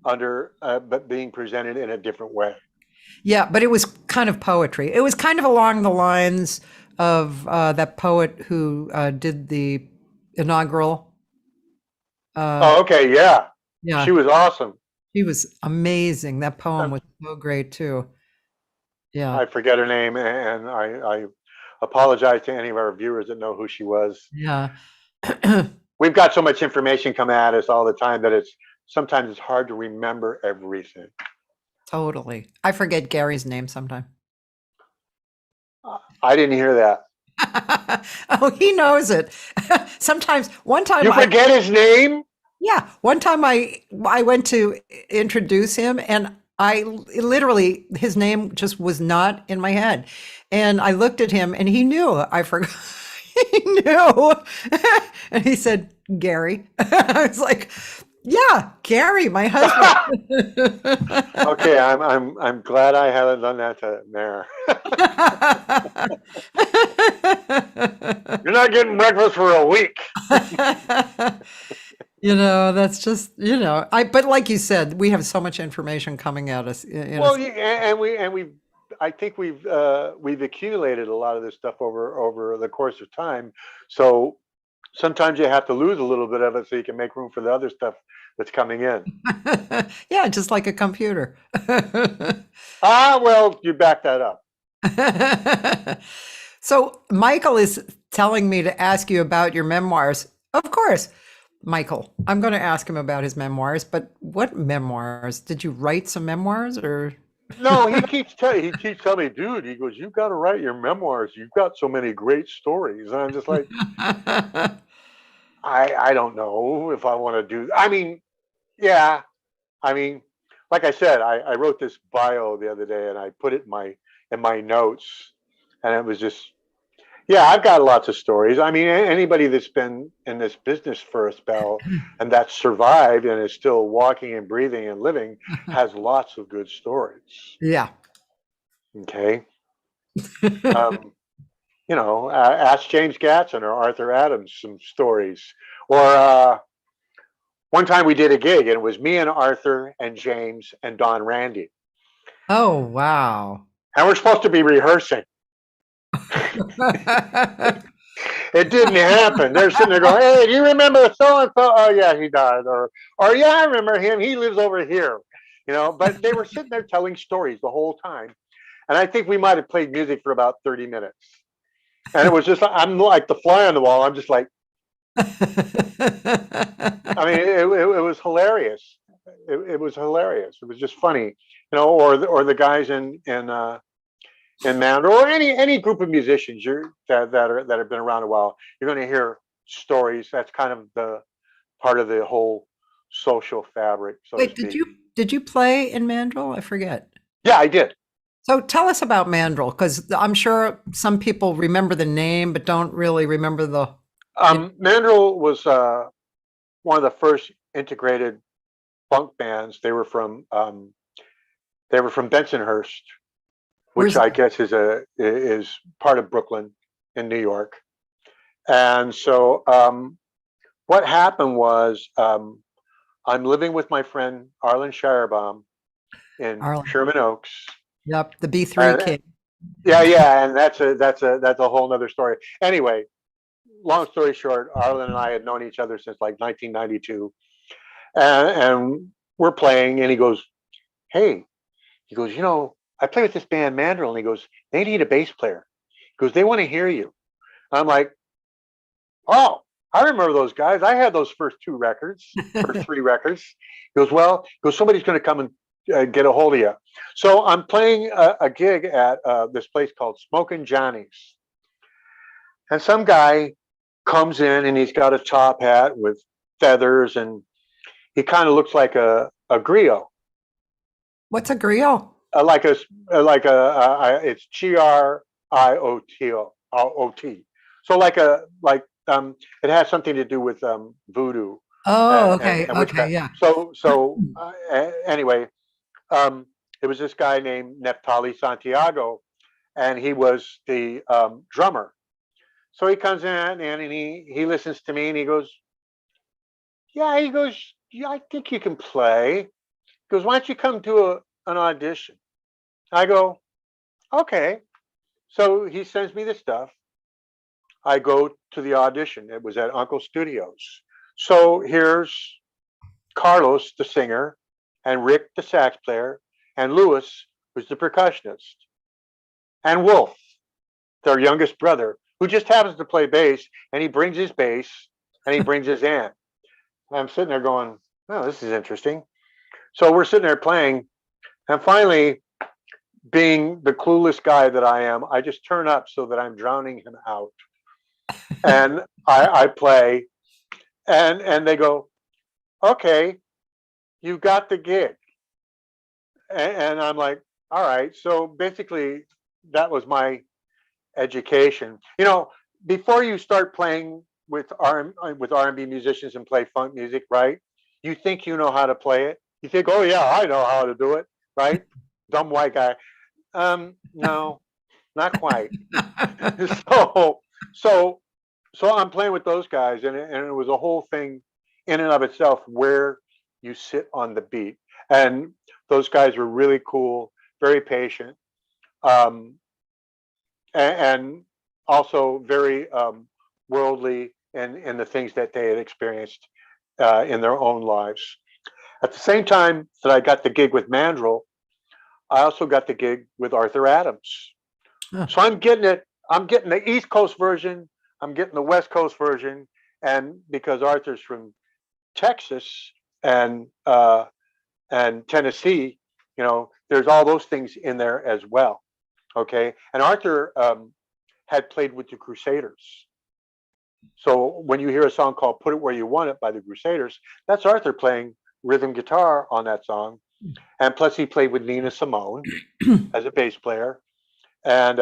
under, but being presented in a different way. Yeah, but it was kind of poetry. It was kind of along the lines of that poet who did the inaugural. Okay, yeah. Yeah, She was awesome. she was amazing. That poem was so great too. Yeah, I forget her name, and I apologize to any of our viewers that know who she was. yeah. We've got so much information come at us all the time that sometimes it's hard to remember everything. Totally. I forget Gary's name sometime. I didn't hear that. Oh, he knows it. Sometimes, one time You forget his name? Yeah, one time I went to introduce him, and I literally, his name just was not in my head, and I looked at him, and he knew. I forgot. He knew, and he said, "Gary." I was like, "Yeah, Gary, my husband." Okay, I'm glad I haven't done that to Mare. You're not getting breakfast for a week. That's just, but like you said, we have so much information coming at us. Well, I think we've accumulated a lot of this stuff over the course of time. So sometimes you have to lose a little bit of it so you can make room for the other stuff that's coming in. Yeah, just like a computer. Well, you back that up. So Michael is telling me to ask you about your memoirs. Of course, Michael, I'm going to ask him about his memoirs, but what memoirs? Did you write some memoirs, or? No, he keeps telling me, dude, he goes, you've got to write your memoirs. You've got so many great stories. And I'm just like, I don't know if I want to do. I mean, yeah. I mean, like I said, I wrote this bio the other day and I put it in my notes, and it was just, yeah, I've got lots of stories. I mean, anybody that's been in this business for a spell and that's survived and is still walking and breathing and living has lots of good stories. Yeah. Okay. Ask James Gatson or Arthur Adams some stories. Or one time we did a gig and it was me and Arthur and James and Don Randy. Oh, wow. And we're supposed to be rehearsing. It didn't happen. They're sitting there going, "Hey, do you remember so and so? Oh yeah, he died." Or yeah, I remember him. He lives over here. But they were sitting there telling stories the whole time. And I think we might have played music for about 30 minutes. And it was just, I'm like the fly on the wall. I'm just like, I mean, it was hilarious. It was hilarious. It was just funny, or the guys in in Mandrill, or any group of musicians that have been around a while, you're going to hear stories. That's kind of the part of the whole social fabric, so to Wait, speak. did you play in Mandrill? I forget. Yeah, I did. So tell us about Mandrill, because I'm sure some people remember the name but don't really remember the. Mandrill was one of the first integrated funk bands. They were from Bensonhurst, which Where's I guess is part of Brooklyn in New York. And so what happened was I'm living with my friend Arlen Shirebaum in Arlen? Sherman Oaks. Yep, the B3 And King. yeah, and that's a whole nother story. Anyway, long story short, Arlen and I had known each other since like 1992, and we're playing, and he goes, "Hey," he goes, I play with this band Mandrill, and he goes, "They need a bass player." He goes, "They want to hear you." I'm like, "Oh, I remember those guys. I had those first three records." He goes, "Well," he goes, "somebody's going to come and get a hold of you." So I'm playing a gig at this place called Smokin' Johnny's, and some guy comes in, and he's got a top hat with feathers, and he kind of looks like a griot, What's a griot? like a it's GRIOT. So it has something to do with voodoo Oh, okay, and okay, witchcraft. yeah. Anyway, it was this guy named Neftali Santiago, and he was the drummer. So he comes in, and he listens to me, and he goes, "Yeah," he goes, "Yeah, I think you can play." He goes, "Why don't you come to an audition?" I go, "Okay." So he sends me the stuff. I go to the audition. It was at Uncle Studios. So here's Carlos, the singer, and Rick, the sax player, and Louis, who's the percussionist, and Wolf, their youngest brother, who just happens to play bass, and he brings his bass and he brings his amp. And I'm sitting there going, "Oh, this is interesting." So we're sitting there playing, and finally, being the clueless guy that I am, I just turn up so that I'm drowning him out. And I play, and they go, "Okay, you got the gig." And I'm like, "All right." So basically, that was my education. Before you start playing with R&B musicians and play funk music, right? You think you know how to play it. You think, "Oh yeah, I know how to do it," right? Dumb white guy. No, not quite. so so so I'm playing with those guys, and it was a whole thing in and of itself where you sit on the beat. And those guys were really cool, very patient, um, and also very worldly in the things that they had experienced in their own lives. At the same time that I got the gig with Mandrill, I also got the gig with Arthur Adams. Huh. So I'm getting it. I'm getting the East Coast version. I'm getting the West Coast version, and because Arthur's from Texas and Tennessee, there's all those things in there as well. Okay, and Arthur had played with the Crusaders. So when you hear a song called "Put It Where You Want It" by the Crusaders, that's Arthur playing rhythm guitar on that song, and plus he played with Nina Simone as a bass player, and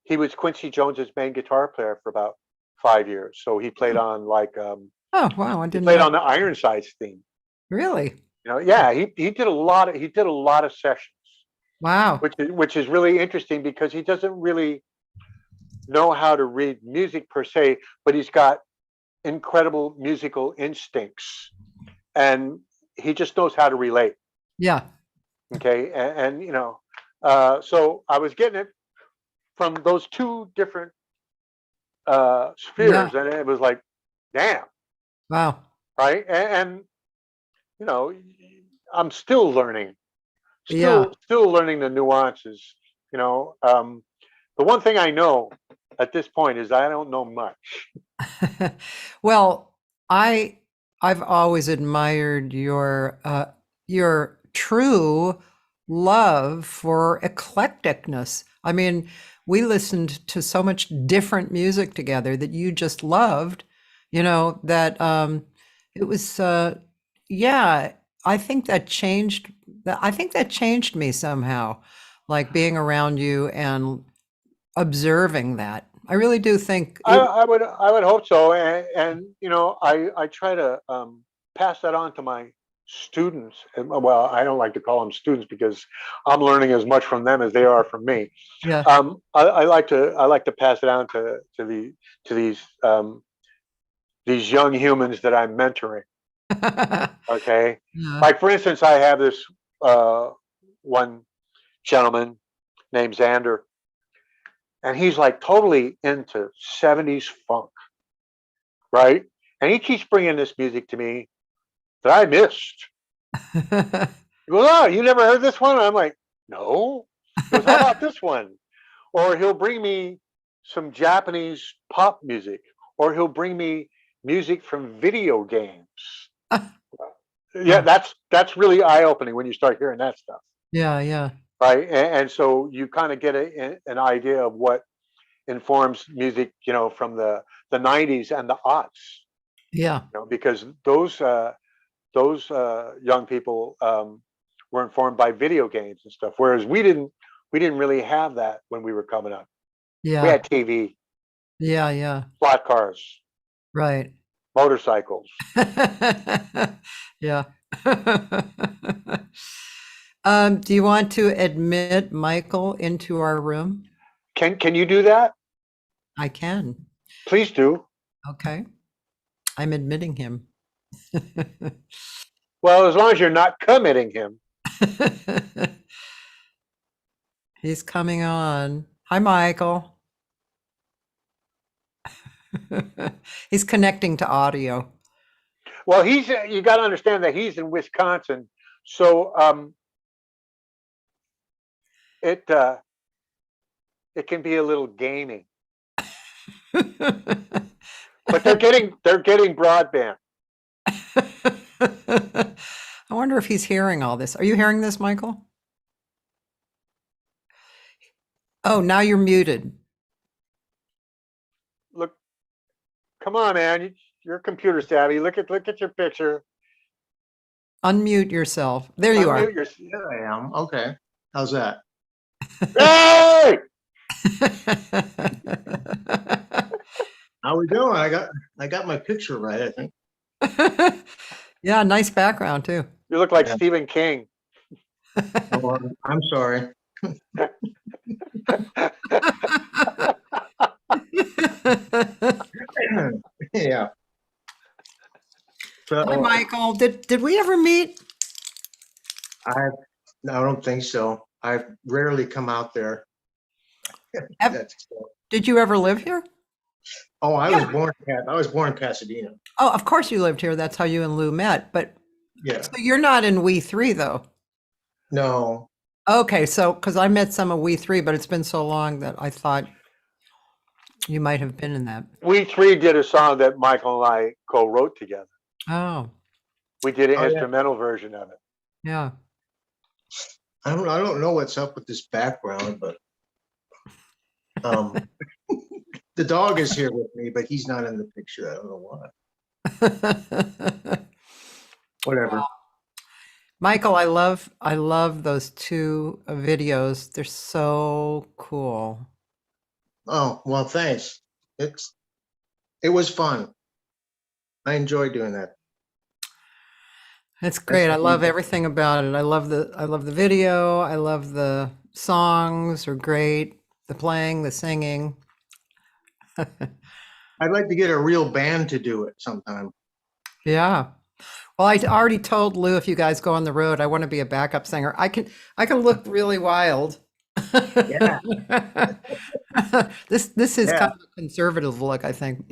he was Quincy Jones's main guitar player for about 5 years. So he played on Oh, wow, I he didn't played know. on the Ironsides theme. Really? Yeah, he did a lot of sessions, Wow. which is really interesting because he doesn't really know how to read music per se, but he's got incredible musical instincts, and he just knows how to relate. Yeah. Okay, so I was getting it from those two different Yeah. spheres, and it was like, damn, Wow. right? And you know, I'm still learning, Yeah. still learning the nuances. The one thing I know at this point is I don't know much. Well, I I've always admired your true love for eclecticness. I mean, we listened to so much different music together that you just loved, that it was yeah, I think that changed I think that changed me somehow, like being around you and observing that. I really do think it. I would hope so, and I try to pass that on to my students. And, well, I don't like to call them students because I'm learning as much from them as they are from me. Yeah. I like to pass it on to these young humans that I'm mentoring. Okay, Yeah. like for instance, I have this one gentleman named Xander, and he's like totally into 70s funk, right? And he keeps bringing this music to me that I missed. He goes, "Oh, you never heard this one?" I'm like, "No." He goes, "How about this one?" Or he'll bring me some Japanese pop music, or he'll bring me music from video games. Yeah, that's really eye opening when you start hearing that stuff, Yeah, yeah, right? And so you kind of get an idea of what informs music, from the '90s and the aughts, yeah, because those young people were informed by video games and stuff, whereas we didn't really have that when we were coming up. We yeah, had TV, yeah, yeah, flat cars, right. motorcycles. Yeah. Do you want to admit Michael into our room? Can you do that? I can. Please do. Okay. I'm admitting him. Well, as long as you're not committing him. He's coming on. Hi, Michael. He's connecting to audio. Well, you got to understand that he's in Wisconsin, so it can be a little gaming. But they're getting broadband. I wonder if he's hearing all this. Are you hearing this, Michael? Oh, now you're muted. Look, come on, man. You're computer savvy. Look at your picture. Unmute yourself. There you are. Unmute your. Here I am. Okay. How's that? Hey! How we doing? I got my picture right, I think. Yeah, nice background too. You look like Yeah. Stephen King. Oh, I'm sorry. Yeah. So Hi, Michael. Did we ever meet? I don't think so. I rarely come out there. That's- Did you ever live here? oh, I was born in Pasadena. Oh, of course you lived here. That's how you and Lou met. But Yeah. so you're not in We Three though. No. Okay, so because I met some of We Three, but it's been so long that I thought you might have been in that. We three did a song that Michael and I co-wrote together. Oh, We did an Oh, yeah. instrumental version of it. yeah. I don't know what's up with this background, but the dog is here with me, but he's not in the picture. I don't know why. Whatever. Michael, I love those two videos. They're so cool. Oh, well, thanks. It was fun. I enjoyed doing that. It's great. I love everything about it. I love the video. I love the songs are great. The playing, the singing. I'd like to get a real band to do it sometime. Yeah. Well, I already told Lou if you guys go on the road, I want to be a backup singer. I can look really wild. Yeah. This is Yeah. kind of a conservative look, I think.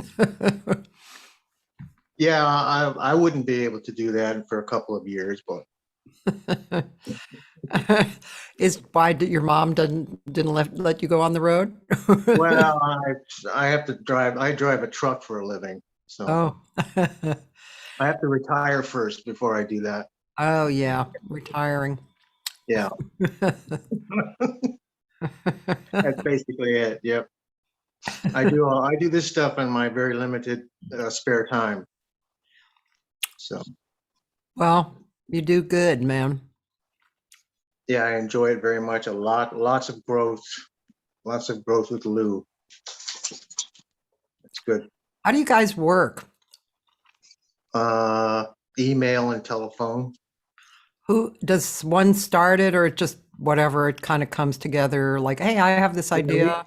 Yeah, I wouldn't be able to do that for a couple of years, but Is why did your mom didn't let you go on the road? well, I have to drive. I drive a truck for a living, so Oh. I have to retire first before I do that. Oh yeah, retiring. Yeah. That's basically it. Yep. I do this stuff in my very limited spare time. So Well, you do good, man. yeah, I enjoy it very much. Lots of growth, with Lou. It's good. How do you guys work? Uh, Email and telephone. Who does one start it, or just whatever, it kind of comes together like, hey, I have this idea.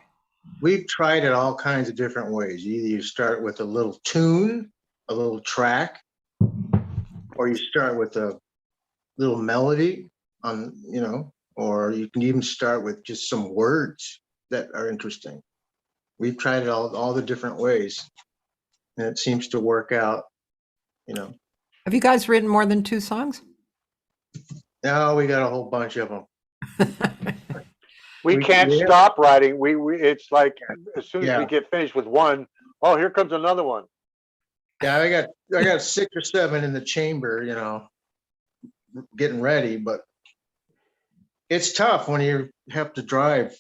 We've tried it all kinds of different ways. Either you start with a little tune, a little track, or you start with a little melody on, or you can even start with just some words that are interesting. We've tried it all the different ways, and it seems to work out, Have you guys written more than 2 songs? Now we got a whole bunch of them. We can't yeah. stop writing. It's like as soon as Yeah. we get finished with one, oh, here comes another one. Yeah, I got 6 or 7 in the chamber, getting ready, but it's tough when you have to drive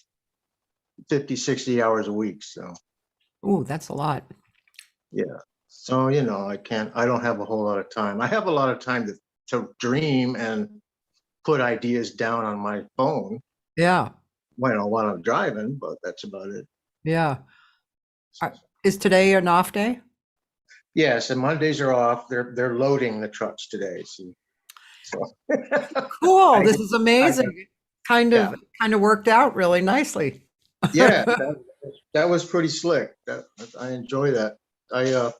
50, 60 hours a week. So Ooh, that's a lot. yeah. So, I don't have a whole lot of time. I have a lot of time to dream and put ideas down on my phone. Yeah. While I'm driving, but that's about it. Yeah. Is today an off day? Yes, and Mondays are off. They're loading the trucks today. So. Cool. This is amazing. Kind of worked out really nicely. Yeah, that was pretty slick. I enjoy that. I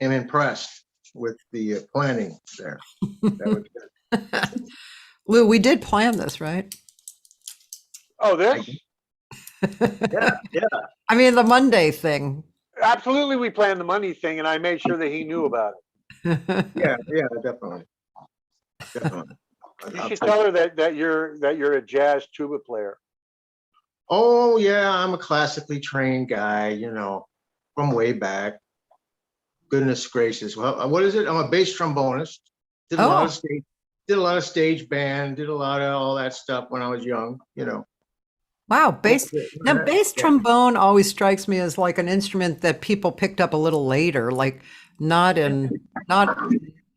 am impressed with the planning there. That was good. Lou, we did plan this, right? Oh, this? Yeah. I mean, the Monday thing. Absolutely, we planned the money thing, and I made sure that he knew about it. Yeah, definitely. You should tell her that you're a jazz tuba player. Oh yeah, I'm a classically trained guy, from way back. Goodness gracious. Well, what is it? I'm a bass trombonist. Did a lot of stage band, did a lot of all that stuff when I was young, Wow, bass. Now, bass trombone always strikes me as like an instrument that people picked up a little later, like not in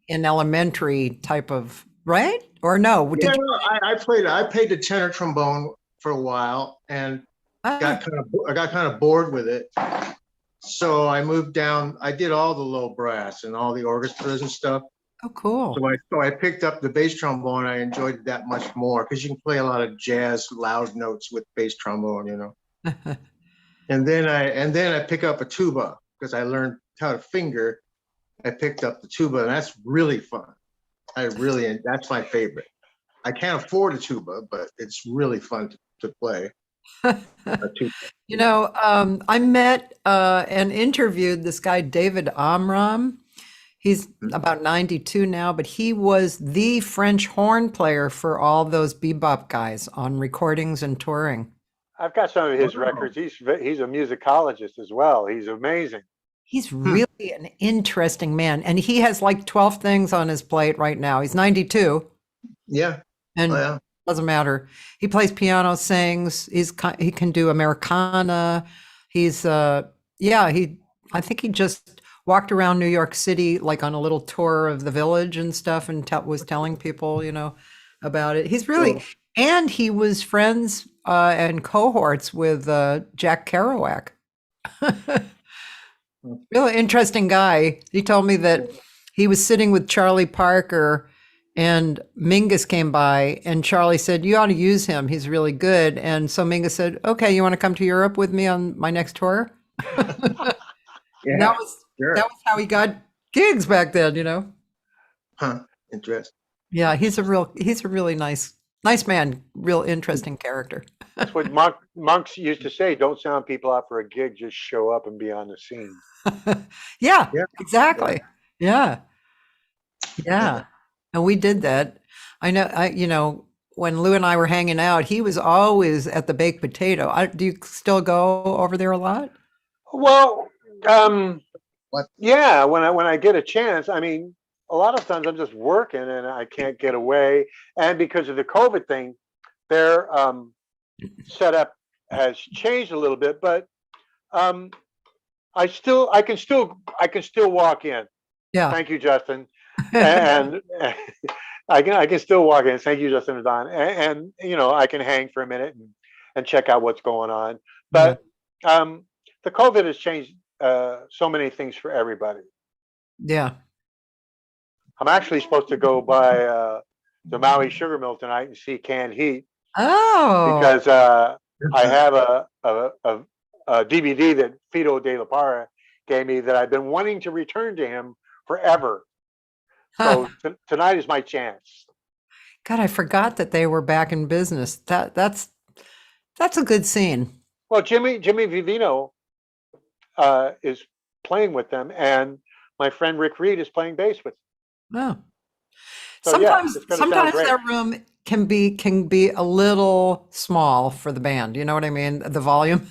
elementary type of, right? Or no? I played the tenor trombone for a while and I got kind of bored with it. So I moved down. I did all the low brass and all the orchestras and stuff. Oh, cool. So I picked up the bass trombone. I enjoyed it that much more because you can play a lot of jazz loud notes with bass trombone, And then I pick up a tuba because I learned how to finger. I picked up the tuba, and that's really fun. That's my favorite. I can't afford a tuba, but it's really fun to play. I met and interviewed this guy, David Amram. He's about 92 now, but he was the French horn player for all those bebop guys on recordings and touring. I've got some of his records. He's a musicologist as well. He's amazing. He's really an interesting man, and he has like 12 things on his plate right now. He's 92. Yeah. And doesn't matter. He plays piano, sings. He can do Americana. I think he just walked around New York City like on a little tour of the village and stuff, and was telling people, about it. He's really, and he was friends and cohorts with Jack Kerouac. Really interesting guy. He told me that he was sitting with Charlie Parker and Mingus came by and Charlie said, you ought to use him. He's really good. And so Mingus said, okay, you want to come to Europe with me on my next tour? Yeah, that was how he got gigs back then, Huh. Interesting. Yeah, he's a really nice man, real interesting character. That's what monks used to say. Don't sound people out for a gig, just show up and be on the scene. Yeah, exactly. Yeah. And we did that. I know, when Lou and I were hanging out, he was always at the Baked Potato. Do you still go over there a lot? Well, yeah, when I get a chance, I mean, a lot of times I'm just working and I can't get away. And because of the COVID thing, they're setup has changed a little bit, but um, I can still walk in. Yeah. Thank you, Justin. And I can still walk in. Thank you, Justin and Don. And you know, I can hang for a minute and check out what's going on. But the COVID has changed so many things for everybody. Yeah. I'm actually supposed to go by the Maui Sugar Mill tonight and see Canned Heat Oh. because I have a DVD that Fido De La Parra gave me that I've been wanting to return to him forever. So tonight is my chance. God, I forgot that they were back in business. That's a good scene. Well, Jimmy Vivino is playing with them, and my friend Rick Reed is playing bass with them. Oh. So, Sometimes it's gonna sound sometimes great. that room can be a little small for the band. You know what I mean? The volume.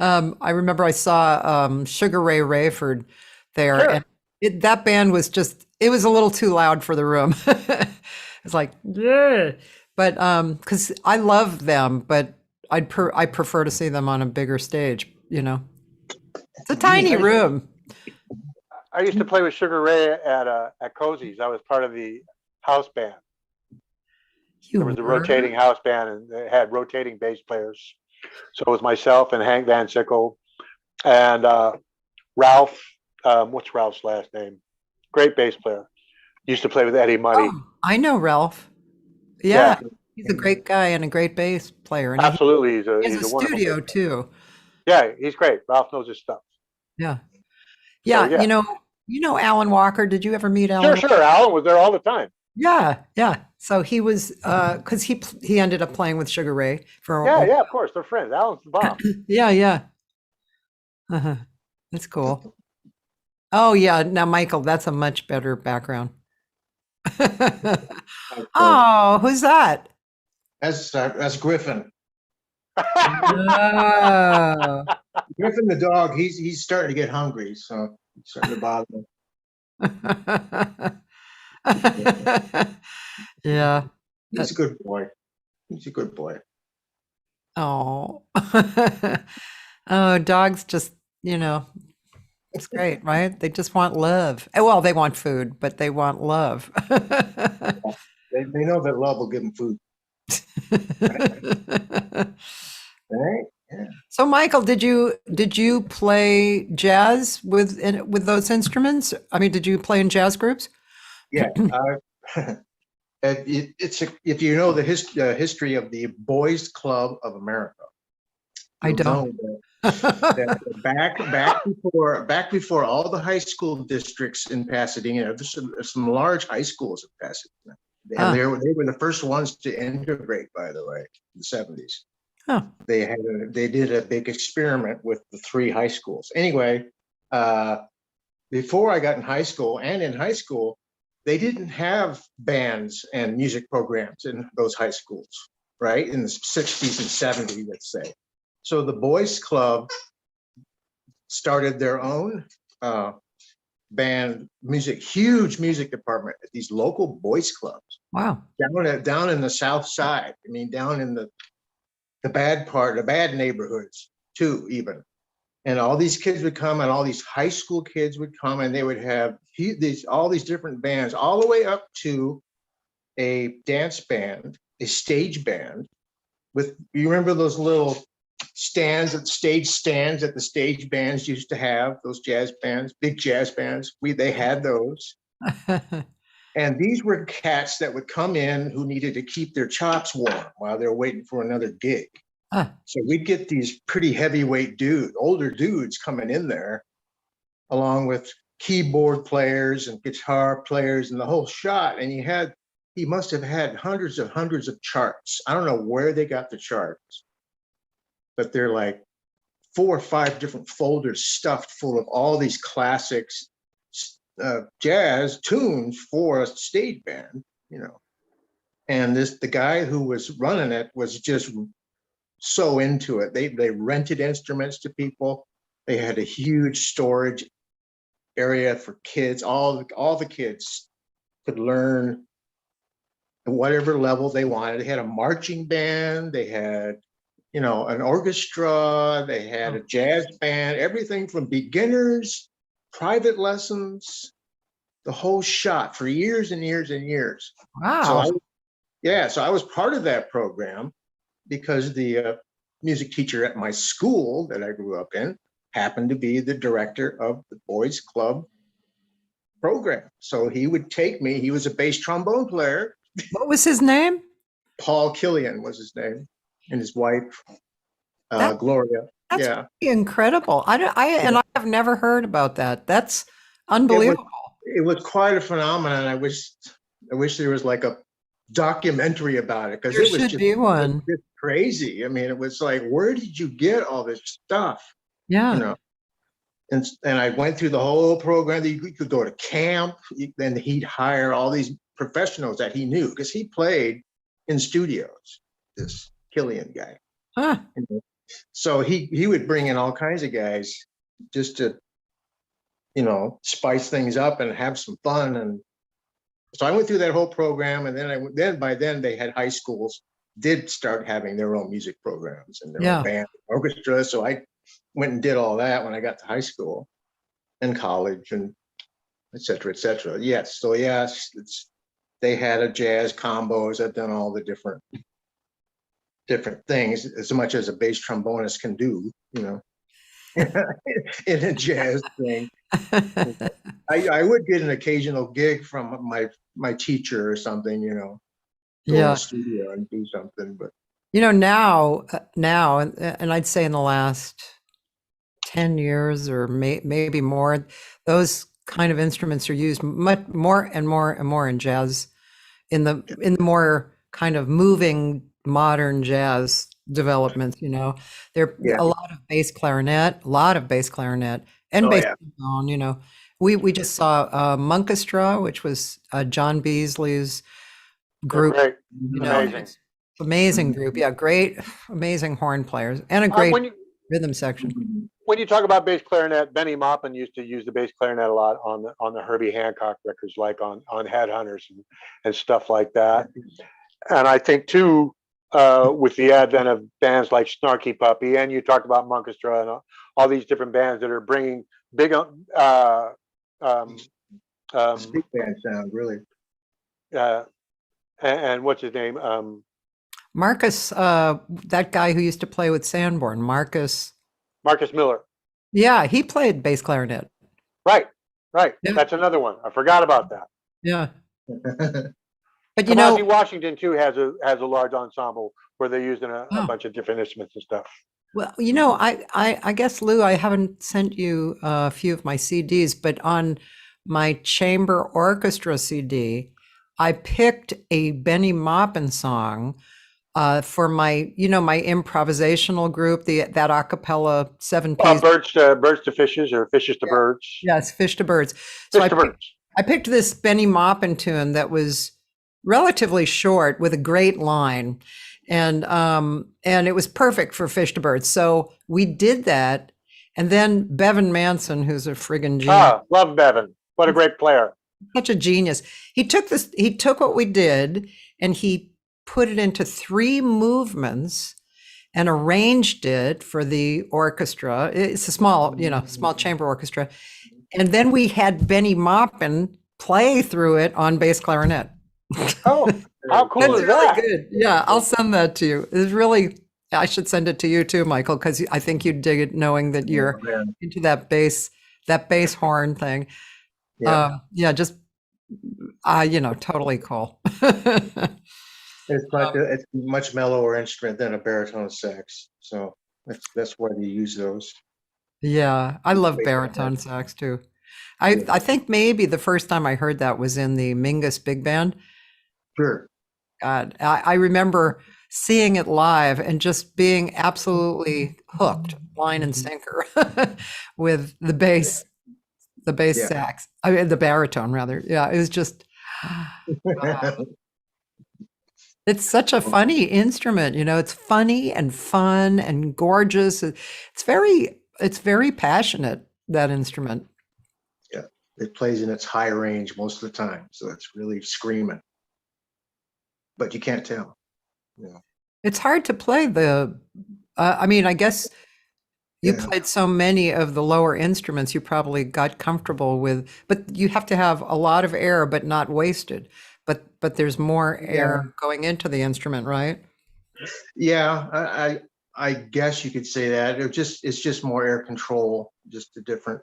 I remember I saw Sugar Ray Rayford there, Sure. and that band was it was a little too loud for the room. It's like, yeah. But because I love them, but I prefer to see them on a bigger stage. You know, it's a tiny room. I used to play with Sugar Ray at Cozy's. I was part of the house band. You There was a were? rotating house band, and they had rotating bass players. So it was myself and Hank Van Sickle and Ralph. What's Ralph's last name? Great bass player. Used to play with Eddie Muddy. Oh, I know Ralph. Yeah, he's a great guy and a great bass player, and Absolutely. he has He's a a wonderful studio bass player. too. Yeah, he's great. Ralph knows his stuff. Yeah, So, yeah. You know Alan Walker. Did you ever meet Alan? Sure. Alan was there all the time. Yeah, yeah. So he was because he ended up playing with Sugar Ray for Yeah, of course. They're friends. Alan's the bomb. yeah. Uh-huh. That's cool. Oh yeah. Now Michael, that's a much better background. Oh, who's that? That's Griffin. Oh. Griffin the dog. He's starting to get hungry, so it's starting to bother him. Yeah. He's a good boy. He's a good boy. Oh. Oh, dogs just, it's great, right? They just want love. Well, they want food, but they want love. They know that love will give them food. Right? Yeah. So, Michael, did you play jazz with those instruments? I mean, did you play in jazz groups? Yeah. If you know the history of the Boys Club of America, I don't. that back before all the high school districts in Pasadena, there's some large high schools in Pasadena, and they were the first ones to integrate. By the way, in the 70s. Huh. They did a big experiment with the 3 high schools. Anyway, before I got in high school, they didn't have bands and music programs in those high schools, right? In the 60s and 70s, let's say. So the Boys Club started their own band huge music department at these local boys clubs. Wow. Down in the South Side. I mean, down in the bad neighborhoods too, even. And all these kids would come, and all these high school kids would come, and they would have all these different bands, all the way up to a dance band, a stage band. You remember those little stage stands that the stage bands used to have, those jazz bands, big jazz bands? They had those. And these were cats that would come in who needed to keep their chops warm while they were waiting for another gig. So we'd get these pretty heavyweight older dudes coming in there, along with keyboard players and guitar players and the whole shot. And he must have had hundreds of charts. I don't know where they got the charts, but they're like 4 or 5 different folders stuffed full of all these classics, jazz tunes for a stage band, And the guy who was running it was just so into it. They rented instruments to people. They had a huge storage area for kids. All the kids could learn whatever level they wanted. They had a marching band, they had, you know, an orchestra, they had a jazz band, everything from beginners, private lessons, the whole shot for years and years and years. So Wow. so I was part of that program because the music teacher at my school that I grew up in happened to be the director of the boys club program. So he would take me, he was a bass trombone player. What was his name? Paul Killian was his name, and his wife, That, Gloria. that's Yeah. pretty incredible. And I have never heard about that. That's It unbelievable. was quite a phenomenon. I wish there was like a documentary about it, because There it was should be one. just crazy. I mean, it was like, where did you get all this stuff? Yeah. You know, and I went through the whole program. You could go to camp, then he'd hire all these professionals that he knew, because he played in studios, this Killian guy. Huh. So he would bring in all kinds of guys just to, you know, spice things up and have some fun. And so I went through that whole program, and then by then they had high schools did start having their own music programs and their own band, orchestra. So I went and did all that when I got to high school and college and et cetera, et cetera. Yes. So yes, they had a jazz combos. I've done all the different things, as much as a bass trombonist can do, you know, in a jazz thing. I would get an occasional gig from my teacher or something, you know, go in the studio and do something. But you know, now, and I'd say in the last 10 years or maybe more, those kind of instruments are used much more and more and more in jazz, in the more kind of moving modern jazz developments. You know, there a lot of bass clarinet, and bass trombone. You know, we just saw Monkestra, which was John Beasley's group. Great. You know, Amazing. amazing group. Yeah, great, amazing horn players and a great rhythm section. When you talk about bass clarinet, Benny Maupin used to use the bass clarinet a lot on the Herbie Hancock records, like on Headhunters and stuff like that. And I think too, with the advent of bands like Snarky Puppy, and you talked about Monkestra and all these different bands that are bringing big big band sound, really. And what's his name? Marcus, that guy who used to play with Sanborn, Marcus Miller. Yeah, he played bass clarinet. Right. Yeah. That's another one. I forgot about that. Yeah. But you know, Washington too has a large ensemble where they're using a bunch of different instruments and stuff. Well, you know, I guess, Lou, I haven't sent you a few of my CDs, but on my chamber orchestra CD, I picked a Benny Maupin song for my improvisational group, that a cappella 7-piece. Birds to fishes, or fishes to birds. Yes, fish to birds. So I picked this Benny Maupin tune that was relatively short with a great line, and it was perfect for fish to birds. So we did that, and then Bevan Manson, who's a friggin' genius. Love Bevan. What a great player. Such a genius. He took what we did and he put it into 3 movements and arranged it for the orchestra. It's a small chamber orchestra. And then we had Benny Maupin play through it on bass clarinet. Oh, how cool is that? Really good. Yeah, I'll send that to you. It's really, I should send it to you too, Michael, because I think you'd dig it, knowing that you're into that bass horn thing. Just totally cool. It's a much mellower instrument than a baritone sax, so that's why you use those. Yeah, I love baritone sax too. I think maybe the first time I heard that was in the Mingus Big Band. Sure. God, I remember seeing it live and just being absolutely hooked, line and sinker, with the bass sax. I mean, the baritone rather. Yeah, it was just. It's such a funny instrument, you know. It's funny and fun and gorgeous. It's very passionate, that instrument. Yeah, it plays in its high range most of the time, so it's really screaming. but you can't tell. You know? It's hard to play the, I mean, I guess you Yeah. played so many of the lower instruments, you probably got comfortable with, but you have to have a lot of air, but not wasted. But there's more air going into the instrument, right? Yeah, I guess you could say that. It's just more air control, just a different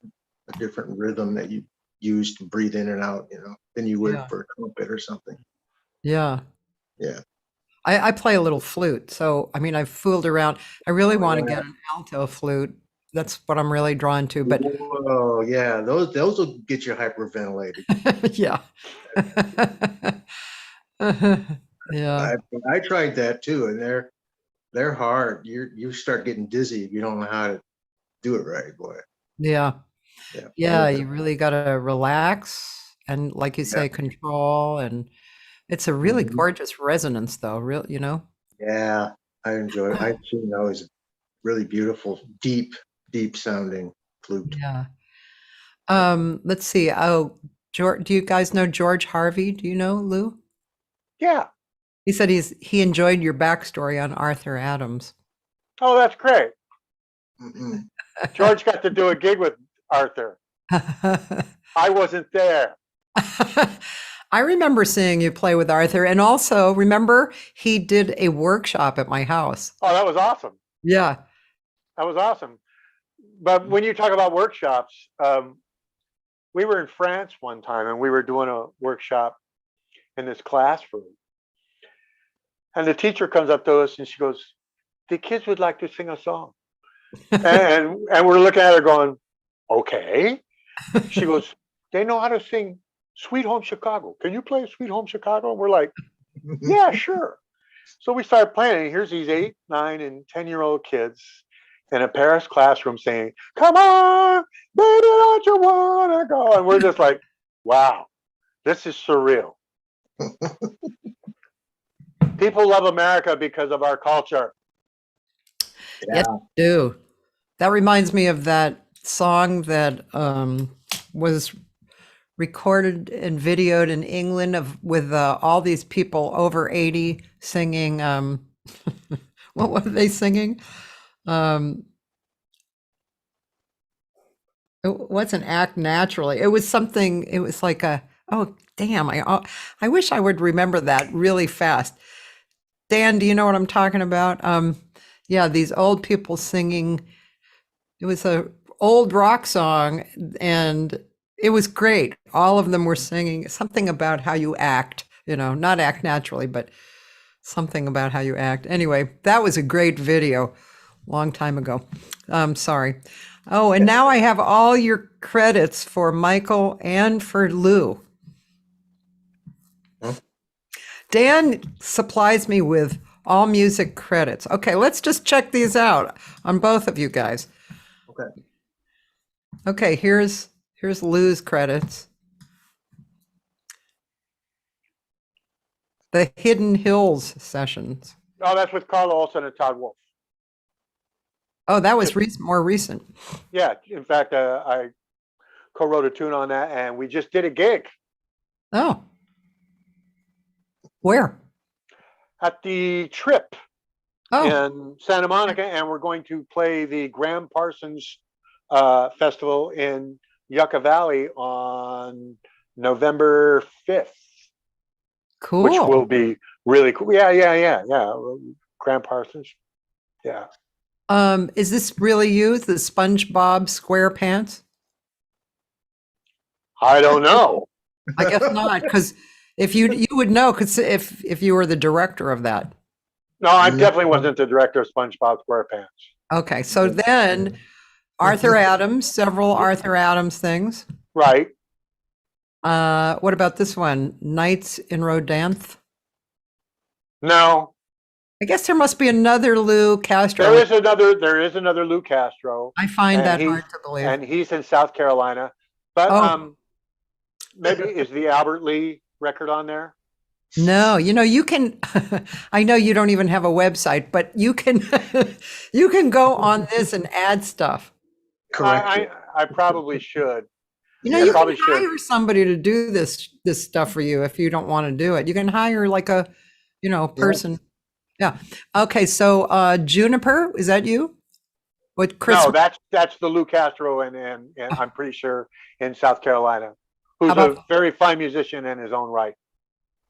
rhythm that you use to breathe in and out, you know, than you would Yeah. for a trumpet or something. Yeah. Yeah. I play a little flute, so I mean, I've fooled around. I really want to yeah. get an alto flute. That's what I'm really drawn to, but Whoa, yeah, those will get you hyperventilated. yeah. Yeah. I tried that too, and they're hard. You start getting dizzy if you don't know how to do it right, boy. Yeah. Yeah. Yeah, you really got to relax and, like you Yeah. say, control. And it's a really Mhm. gorgeous resonance, though, real, you know? Yeah, I enjoy it. I think that was really beautiful, deep sounding flute. Yeah. Let's see. Oh, do you guys know George Harvey? Do you know, Lou? Yeah. He said he enjoyed your backstory on Arthur Adams. Oh, that's great. Mhm. George got to do a gig with Arthur. I wasn't there. I remember seeing you play with Arthur, and also remember he did a workshop at my house. Oh, that was awesome. Yeah. That was awesome. But when you talk about workshops, we were in France one time and we were doing a workshop in this classroom. And the teacher comes up to us and she goes, "The kids would like to sing a song." and we're looking at her going, "Okay." She goes, "They know how to sing Sweet Home Chicago. Can you play Sweet Home Chicago?" And we're like, "Yeah, sure." So we started playing, and here's these 8, 9, and 10-year-old kids in a Paris classroom saying, "Come on, baby, don't you wanna go?" And we're just like, wow, this is surreal. People love America because of our culture. Yes, I do. That reminds me of that song that was recorded and videoed in England with all these people over 80 singing. What were they singing? It wasn't Act Naturally. It was something. It was like oh damn! I wish I would remember that really fast. Dan, do you know what I'm talking about? Yeah, these old people singing. It was a old rock song, and it was great. All of them were singing something about how you act. You know, not act naturally, but something about how you act. Anyway, that was a great video, long time ago. Sorry. Oh, and now I have all your credits for Michael and for Lou. Huh? Dan supplies me with all music credits. Okay, let's just check these out on both of you guys. Okay. Okay, here's Lou's credits. The Hidden Hills sessions. Oh, that's with Carla Olson and Todd Wolfe. Oh, that was more recent. Yeah, in fact, I co-wrote a tune on that, and we just did a gig Oh. Where? at the Trip Oh, in Santa Monica, and we're going to play the Graham Parsons Festival in Yucca Valley on November 5th, cool. which will be really cool. Yeah. Graham Parsons. Yeah. Is this really you, the SpongeBob SquarePants? I don't know. I guess not, because if you would know, because if you were the director of that. No, I definitely wasn't the director of SpongeBob SquarePants. Okay, so then Arthur Adams, several Arthur Adams things. Right. What about this one? Nights in Rodanthe? No, I guess there must be another Lou Castro. there is another Lou Castro. I find and that he- hard to believe. And he's in South Carolina. But Oh. maybe is the Albert Lee record on there? No, you can, I know you don't even have a website, but you can, you can go on this and add stuff. Correct. I probably should. You I can probably should. hire somebody to do this stuff for you if you don't want to do it. You can hire like a person. Yeah. Okay. So Juniper, is that you? What Chris? No, that's the Lou Castro, and I'm pretty sure in South Carolina, How who's a about very fine musician in his own right.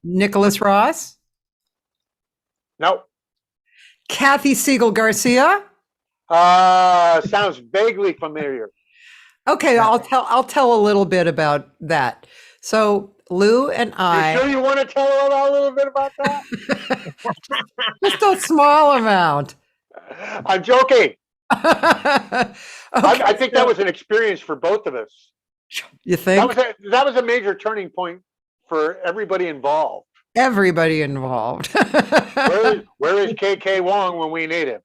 Nicholas Ross? No, Cathy Segal-Garcia? sounds vaguely familiar. Okay, I'll tell a little bit about that. So Lou and You sure I, you want to tell her a little bit about that? just a small amount. I'm joking. Okay, I think that so was an experience for both of us. you think That was a major turning point for everybody involved. everybody involved. Where is KK Wong when we need him?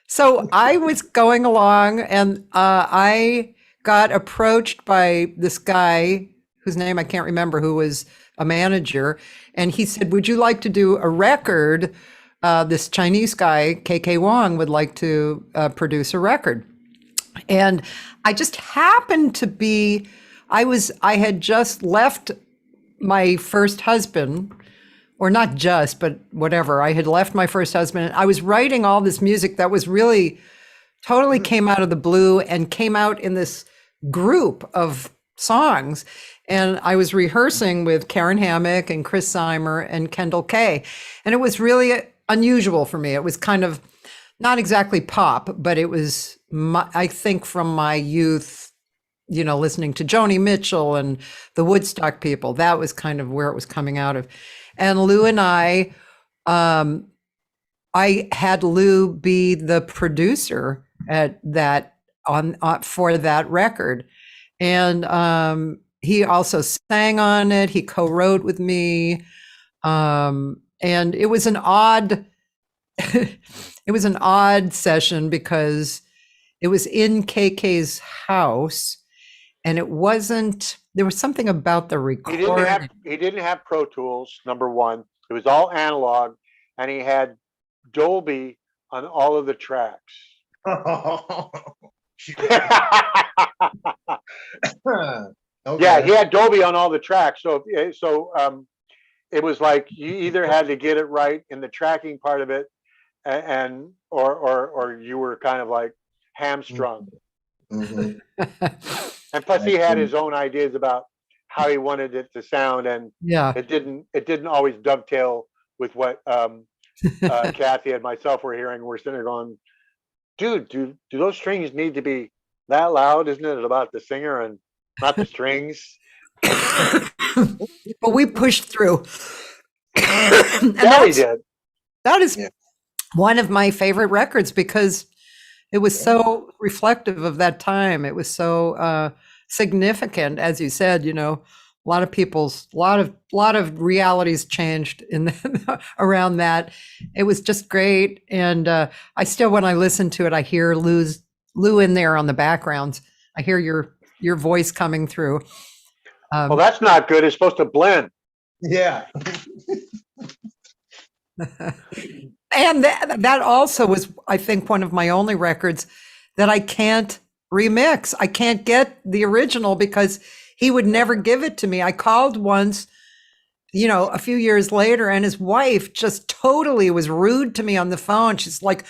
So I was going along and I got approached by this guy whose name I can't remember, who was a manager. And he said, would you like to do a record? This Chinese guy, KK Wong, would like to produce a record. And I just happened to be, I had just left my first husband, or not just, but whatever. I had left my first husband. And I was writing all this music that was really totally came out of the blue and came out in this group of songs. And I was rehearsing with Karen Hammock and Chris Seimer and Kendall Kay. And it was really unusual for me. It was kind of not exactly pop, but it was, I think, from my youth, listening to Joni Mitchell and the Woodstock people. That was kind of where it was coming out of. And Lou and I had Lou be the producer at that for that record, and he also sang on it. He co-wrote with me, and it was an odd, it was an odd session because it was in KK's house, and it wasn't. There was something about the recording. He didn't have Pro Tools, number one. It was all analog, and he had Dolby on all of the tracks. Okay. Yeah, he had Dolby on all the tracks. So it was like you either had to get it right in the tracking part of it, or you were kind of like hamstrung. Mhm. And plus, he had his own ideas about how he wanted it to sound, and Yeah. it didn't always dovetail with what Cathy and myself were hearing. We're sitting there going, dude, do those strings need to be that loud? Isn't it about the singer and not the strings? But we pushed through. And Yeah, we did. that is Yeah. one of my favorite records because it was so reflective of that time. It was so significant, as you said. A lot of realities changed in around that. It was just great, and I still, when I listen to it, I hear Lou in there on the background. I hear your voice coming through. Well, that's not good. It's supposed to blend. Yeah. And that also was, I think, one of my only records that I can't remix. I can't get the original because he would never give it to me. I called once, a few years later, and his wife just totally was rude to me on the phone. She's like,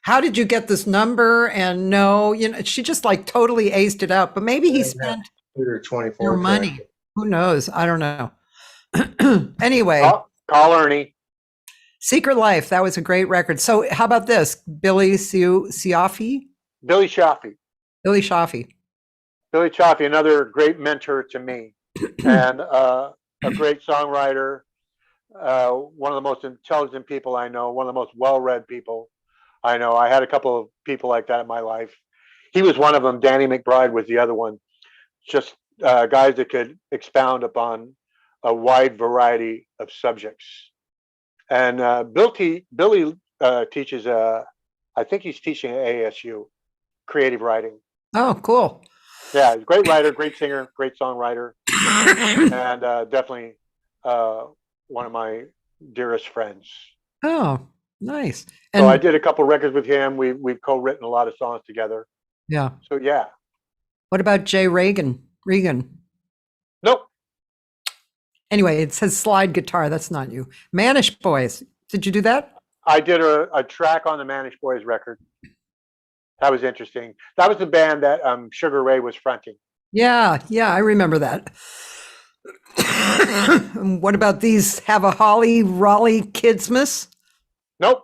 how did you get this number? And no, she just like totally aced it out. But maybe he spent 24 your money. track. Who knows? I don't know. Anyway. Call Ernie. Secret Life, that was a great record. So how about this? Billy Ciaffi? Billy Chaffee. Billy Chaffee. Billy Chaffee, another great mentor to me, and a great songwriter, one of the most intelligent people I know, one of the most well-read people I know. I had a couple of people like that in my life. He was one of them. Danny McBride was the other one. Just guys that could expound upon a wide variety of subjects. And Billy teaches, I think he's teaching at ASU, creative writing. Oh, cool. Yeah, great writer, great singer, great songwriter, and definitely one of my dearest friends. Oh, nice. So I did a couple records with him. We've co-written a lot of songs together. Yeah. So yeah. What about Jay Regan? Nope. Anyway, it says slide guitar. That's not you. Manish Boys. Did you do that? I did a track on the Manish Boys record. That was interesting. That was the band that Sugar Ray was fronting. Yeah, I remember that. What about these Have a Holly Raleigh Kidsmas? Nope.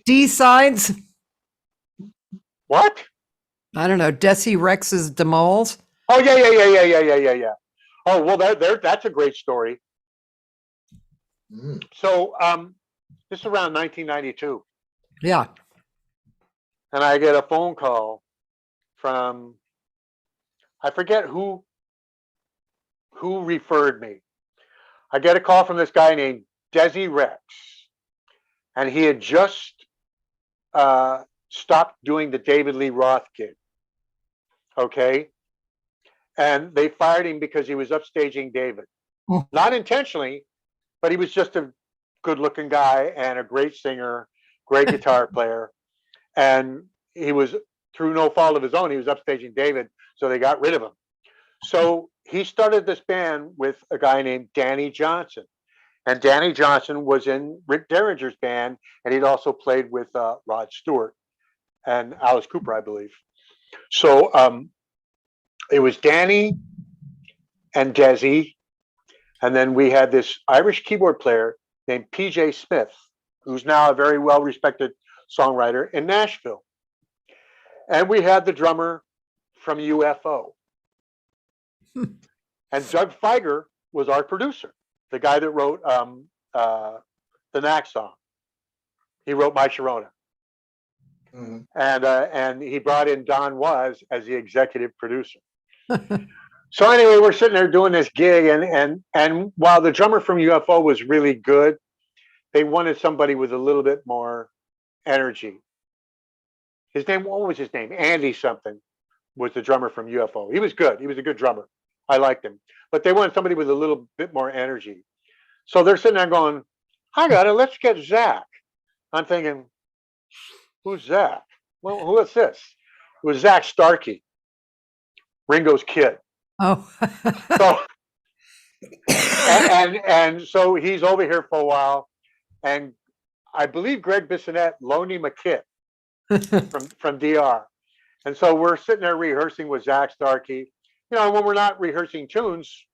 D-sides? What? I don't know. Desi Rex's Demoles? Oh, yeah. Oh, well, that's a great story. So this is around 1992. Yeah. And I get a phone call from, I forget who referred me. I get a call from this guy named Desi Rex, and he had just stopped doing the David Lee Roth gig. Okay, and they fired him because he was upstaging David, not intentionally, but he was just a good-looking guy and a great singer, great guitar player, and he was, through no fault of his own, he was upstaging David, so they got rid of him. So he started this band with a guy named Danny Johnson. And Danny Johnson was in Rick Derringer's band, and he'd also played with Rod Stewart and Alice Cooper, I believe. So it was Danny and Desi, and then we had this Irish keyboard player named PJ Smith, who's now a very well-respected songwriter in Nashville. And we had the drummer from UFO. And Doug Feiger was our producer, the guy that wrote the Knack song. He wrote My Sharona. And he brought in Don Was as the executive producer. So anyway, we're sitting there doing this gig, and while the drummer from UFO was really good, they wanted somebody with a little bit more energy. His name, what was his name? Andy something was the drummer from UFO. He was good. He was a good drummer. I liked him. But they wanted somebody with a little bit more energy. So they're sitting there going, I got it. Let's get Zach. I'm thinking, who's Zach? Well, who is this? It was Zach Starkey, Ringo's kid. Oh. So, and so he's over here for a while. And I believe Greg Bissonette loaned him a kit from DR. And so we're sitting there rehearsing with Zach Starkey. You know, when we're not rehearsing tunes,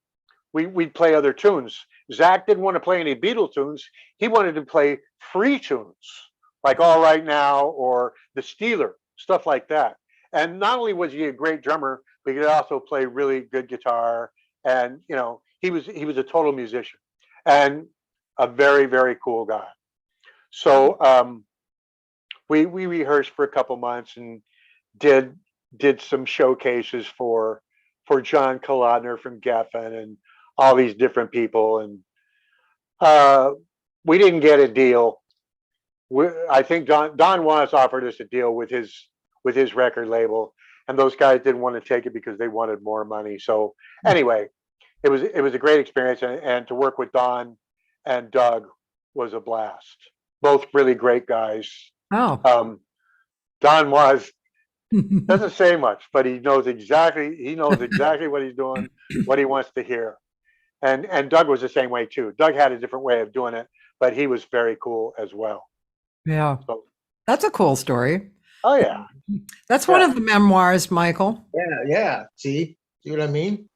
we'd play other tunes. Zach didn't want to play any Beatle tunes. He wanted to play free tunes, like All Right Now or The Steeler, stuff like that. And not only was he a great drummer, but he could also play really good guitar. And, you know, he was a total musician and a very, very cool guy. So we rehearsed for a couple months and did some showcases for John Kolodner from Geffen and all these different people. And we didn't get a deal. I think Don Was offered us a deal with his record label, and those guys didn't want to take it because they wanted more money. So anyway, it was a great experience, and to work with Don and Doug was a blast. Both really great guys. Oh. Don Was doesn't say much, but he knows exactly what he's doing, what he wants to hear. And Doug was the same way too. Doug had a different way of doing it, but he was very cool as well. Yeah. So, that's a cool story. oh yeah. That's one of the memoirs, Michael. Yeah. See what I mean?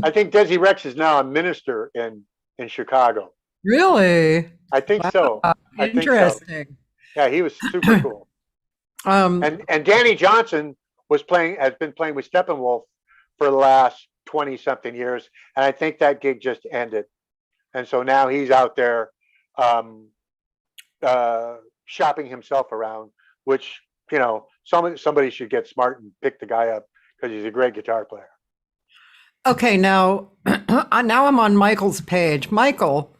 I think Desi Rex is now a minister in Chicago. Really? I think so. Interesting. Think so. Yeah, he was super cool. And Danny Johnson has been playing with Steppenwolf for the last 20 something years, and I think that gig just ended. And so now he's out there shopping himself around, which, you know, somebody should get smart and pick the guy up because he's a great guitar player. Okay, now I'm on Michael's page. Michael,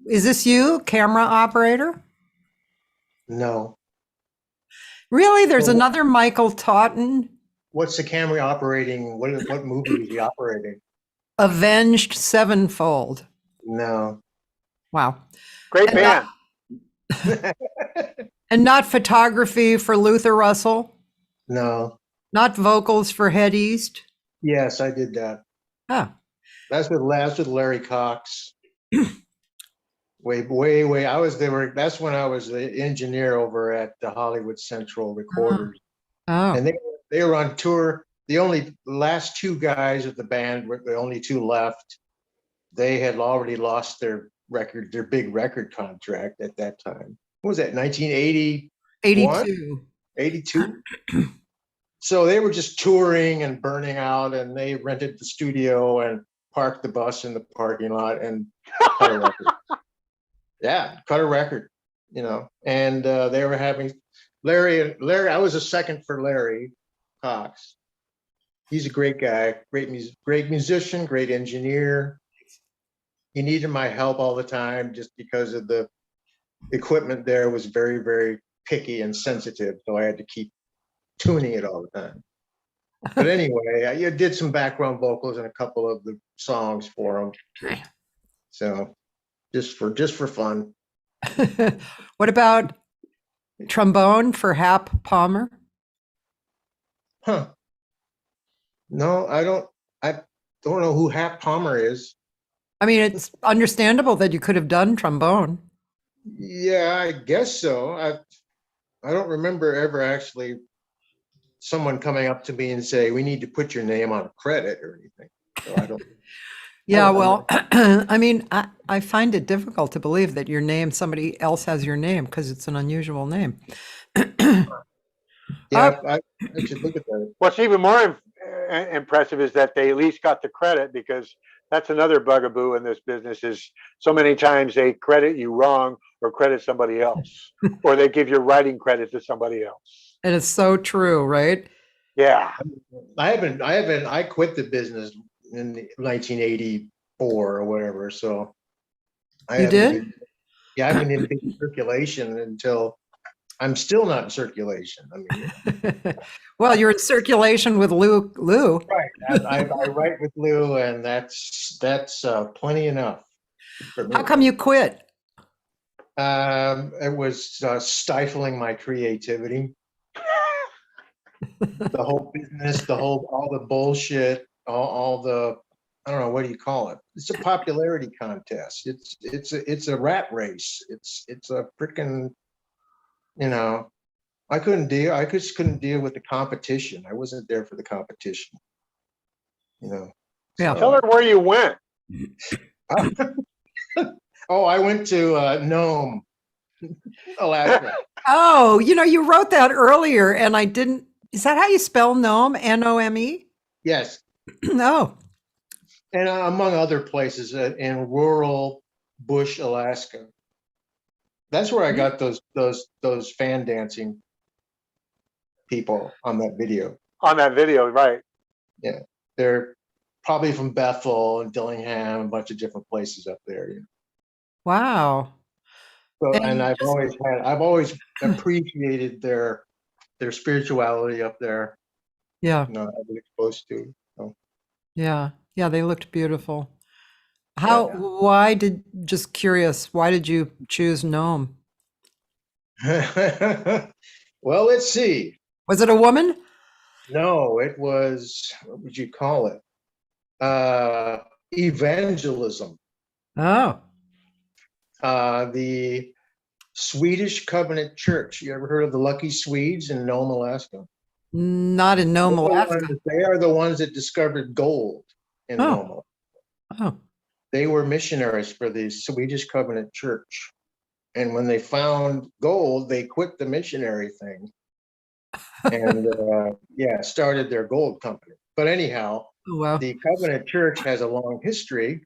is this you, camera operator? No. Really? There's another Michael Totten? What's the camera operating? What movie is he operating? Avenged Sevenfold. No. Wow. Great band. And not photography for Luther Russell? No. Not vocals for Head East? Yes, I did that. Ah. That's with Larry Cox. Way. That's when I was the engineer over at the Hollywood Central Recorders. Oh, And they were on tour. The last two guys of the band were the only two left. They had already lost their big record contract at that time. What was that, 1981? 82. 82? So they were just touring and burning out, and they rented the studio and parked the bus in the parking lot and cut a record. Yeah, cut a record, and they were having Larry, I was a second for Larry Cox. He's a great guy, great musician, great engineer. He needed my help all the time just because of the equipment there was very, very picky and sensitive. So I had to keep tuning it all the time. But anyway, I did some background vocals in a couple of the songs for him. So just for fun. What about trombone for Hap Palmer? Huh. No, I don't know who Hap Palmer is. I mean, it's understandable that you could have done trombone. Yeah, I guess so. I don't remember ever actually someone coming up to me and say, we need to put your name on a credit or anything. So I don't. Yeah, well, I mean, I find it difficult to believe that somebody else has your name because it's an unusual name. Yeah, I should look at that. What's even more impressive is that they at least got the credit, because that's another bugaboo in this business is so many times they credit you wrong or credit somebody else, or they give your writing credit to somebody else. And it's so true, right? Yeah. I quit the business in 1984 or whatever. So I haven't been in circulation until I'm still not in circulation. I mean, well, you're in circulation with Lou. Right. I write with Lou, and that's plenty enough for me. How come you quit? It was stifling my creativity. The whole business, all the bullshit, all the, I don't know, what do you call it? It's a popularity contest. It's a rat race. It's a freaking, I just couldn't deal with the competition. I wasn't there for the competition. Yeah. Tell her where you went. Oh, I went to Nome, Alaska. Oh, you wrote that earlier and I didn't. Is that how you spell Nome? Nome? Yes. No. And among other places in rural bush Alaska. That's where I got those fan dancing people on that video. On that video, right. Yeah. They're probably from Bethel and Dillingham, a bunch of different places up there. Wow. So, and I've always appreciated their spirituality up there. Yeah. I've been exposed to. So. Yeah. Yeah, they looked beautiful. Just curious, why did you choose Nome? Well, let's see. Was it a woman? No, it was, what would you call it? Evangelism. Oh. The Swedish Covenant Church. You ever heard of the Lucky Swedes in Nome, Alaska? Not in Nome, Alaska. They are the ones that discovered gold in Nome. Oh. They were missionaries for the Swedish Covenant Church. And when they found gold, they quit the missionary thing and started their gold company. But anyhow, The Covenant Church has a long history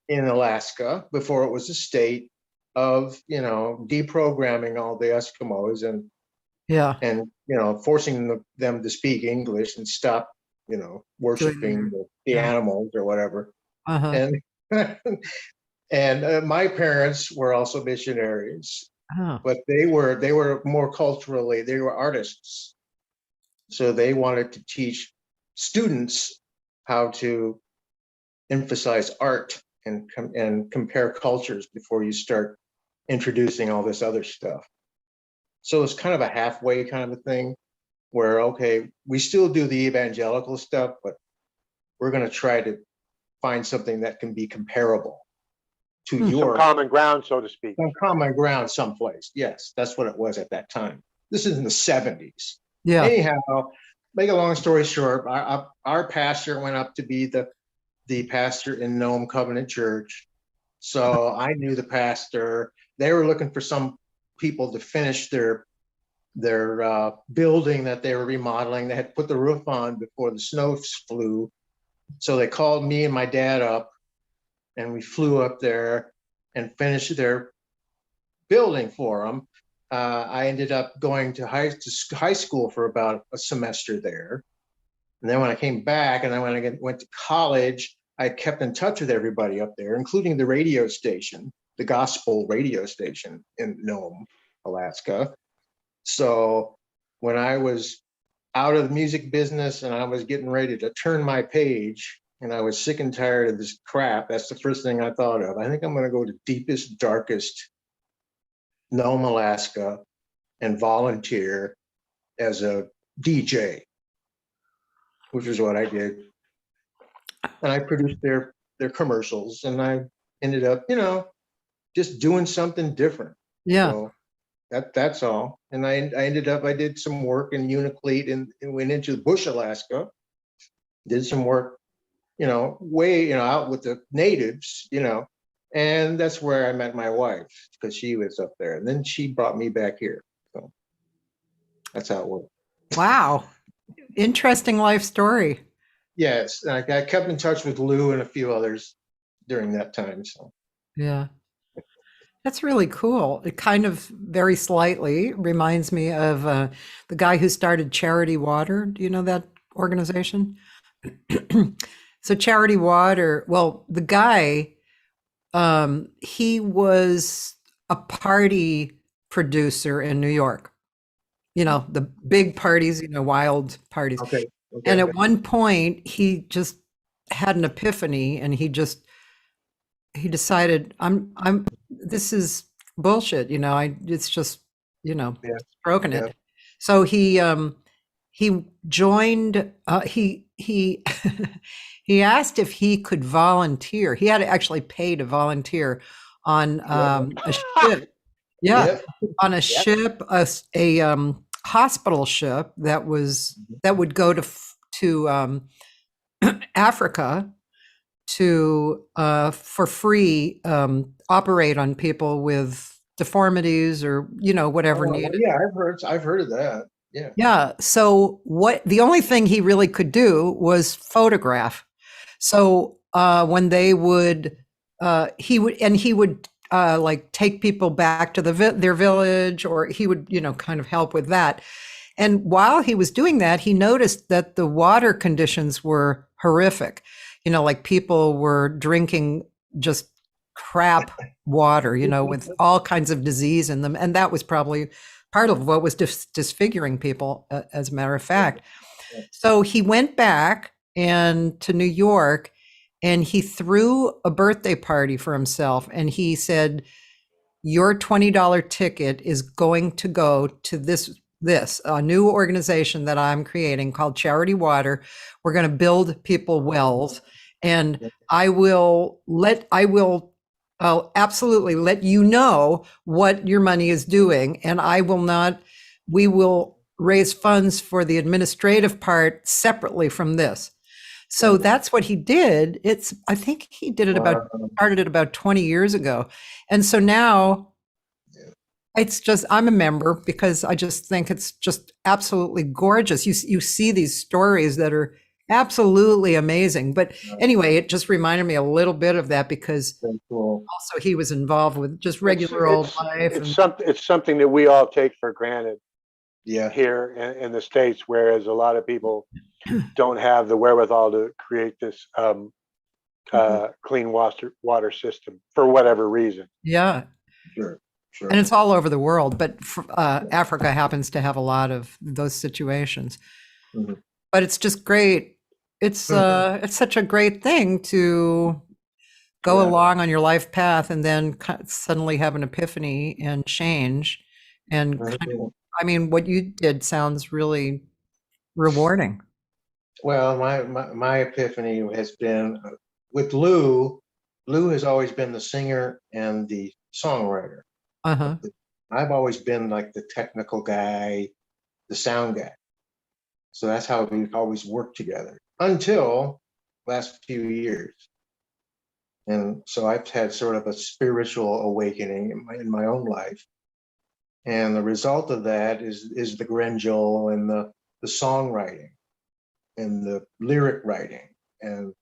in Alaska before it was a state of, deprogramming all the Eskimos and forcing them to speak English and stop, worshiping the animals or whatever. Uh-huh. And my parents were also missionaries, but they were more culturally, they were artists. So they wanted to teach students how to emphasize art and compare cultures before you start introducing all this other stuff. So it's kind of a halfway kind of a thing where, okay, we still do the evangelical stuff, but we're going to try to find something that can be comparable to Some your common ground, so to speak. some common ground someplace. Yes, that's what it was at that time. This is in the 70s. Yeah. Anyhow, make a long story short, our pastor went up to be the pastor in Nome Covenant Church. So I knew the pastor. They were looking for some people to finish their building that they were remodeling. They had put the roof on before the snow flew. So they called me and my dad up, and we flew up there and finished their building for them. I ended up going to high school for about a semester there. And then when I came back, and then when I went to college, I kept in touch with everybody up there, including the radio station, the gospel radio station in Nome, Alaska. So when I was out of the music business and I was getting ready to turn my page, and I was sick and tired of this crap, that's the first thing I thought of. I think I'm going to go to deepest, darkest Nome, Alaska, and volunteer as a DJ, which is what I did. And I produced their commercials, and I ended up, just doing something different. Yeah. So that's all. And I ended up, I did some work in Unalakleet and went into Bush, Alaska, did some work, way, out with the natives, and that's where I met my wife, because she was up there. And then she brought me back here. So that's how it worked. Wow. Interesting life story. Yes. I kept in touch with Lou and a few others during that time. So Yeah. That's really cool. It kind of very slightly reminds me of the guy who started Charity Water. Do you know that organization? So Charity Water, well, the guy, he was a party producer in New York. The big parties, wild parties. okay. And at one point, he just had an epiphany, and he decided, this is bullshit. It's just, it's broken it. So he joined, he he asked if he could volunteer. He had to actually pay to volunteer on a ship. Yeah. On a ship, a hospital ship that would go to Africa to for free operate on people with deformities or whatever needed. Yeah, I've heard of that. Yeah. Yeah. So the only thing he really could do was photograph. So when they would he would like take people back to their village, or he would kind of help with that. And while he was doing that, he noticed that the water conditions were horrific. Like people were drinking just crap water, with all kinds of disease in them. And that was probably part of what was disfiguring people, as a matter of fact. So he went back to New York, and he threw a birthday party for himself. And he said, your $20 ticket is going to go to this a new organization that I'm creating called Charity Water. We're going to build people wells, and I'll absolutely let you know what your money is doing, and we will raise funds for the administrative part separately from this. So that's what he did. I think he did it started it about 20 years ago. And so now it's just, I'm a member because I just think it's just absolutely gorgeous. You see these stories that are absolutely amazing. But anyway, it just reminded me a little bit of that, because also he was involved with just regular old life. It's something that we all take for granted. Yeah. Here in the States, whereas a lot of people don't have the wherewithal to create this clean water system for whatever reason. Yeah. Sure. And it's all over the world, but Africa happens to have a lot of those situations. Mm-hmm. But it's just great. It's such a great thing to go along on your life path and then suddenly have an epiphany and change. And what you did sounds really rewarding. Well, my epiphany has been with Lou, Lou has always been the singer and the songwriter. Uh-huh. I've always been like the technical guy, the sound guy. So that's how we've always worked together until last few years. And so I've had sort of a spiritual awakening in my own life. And the result of that is the grangel and the songwriting and the lyric writing. And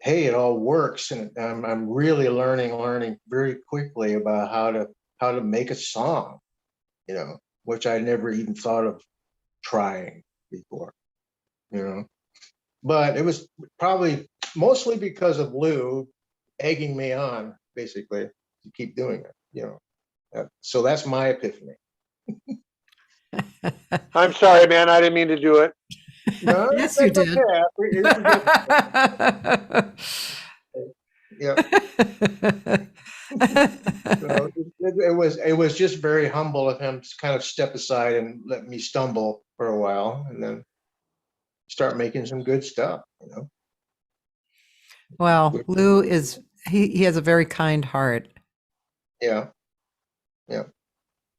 hey, it all works. And I'm really learning very quickly about how to make a song, you know, which I never even thought of trying before, you know. But it was probably mostly because of Lou egging me on, basically, to keep doing it, you know. So that's my epiphany. I'm sorry, man. I didn't mean to do it. No, Yes, you that's did. Yeah. So it was just very humble of him to kind of step aside and let me stumble for a while, and then start making some good stuff, you know. Well, Lou he has a very kind heart. Yeah.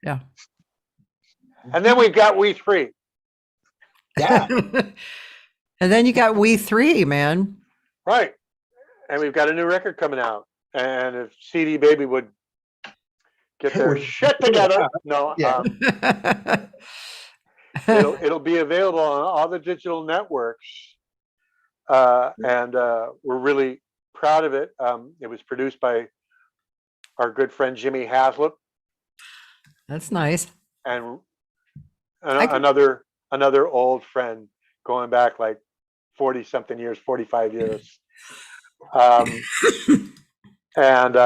Yeah. And then we've got We Three. Yeah. And then you got We Three, man. Right. And we've got a new record coming out. And if CD Baby would get their shit together, no, Yeah. it'll be available on all the digital networks. And we're really proud of it. It was produced by our good friend Jimmy Haslip. That's nice. And another old friend going back like 40 something years, 45 years. And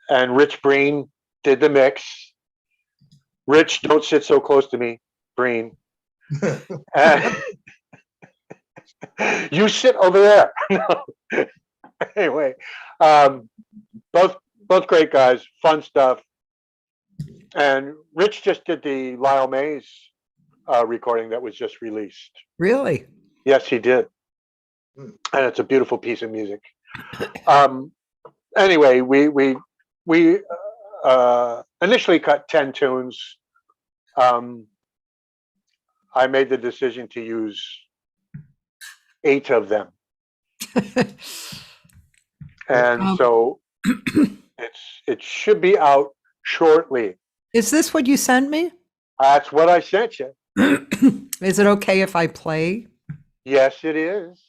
Rich Breen did the mix. Rich, don't sit so close to me, Breen. You sit over there. Anyway, both great guys, fun stuff. And Rich just did the Lyle Mays recording that was just released. Really? Yes, he did. And it's a beautiful piece of music. Anyway, we initially cut 10 tunes. I made the decision to use 8 of them. And so it should be out shortly. Is this what you sent me? That's what I sent you. Is it okay if I play? Yes, it is.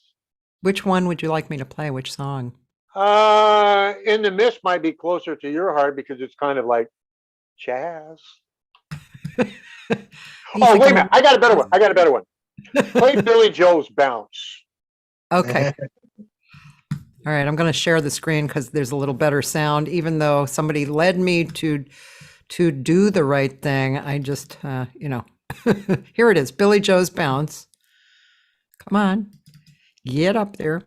Which one would you like me to play? Which song? In the Mist might be closer to your heart because it's kind of like jazz. Oh, wait a minute. I got a better one. Play Billy Joe's Bounce. Okay. All right. I'm going to share the screen because there's a little better sound, even though somebody led me to do the right thing. I just, you know, here it is. Billy Joe's Bounce. Come on. Get up there.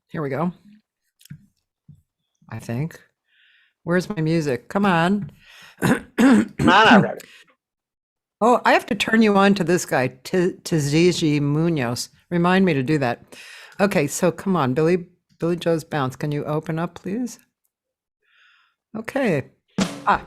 Here we go. I think. Where's my music? Come on. Come on already. Oh, I have to turn you on to this guy, Tizigi Munoz. Remind me to do that. Okay, so come on, Billy Joe's Bounce. Can you open up, please? Okay. Ah.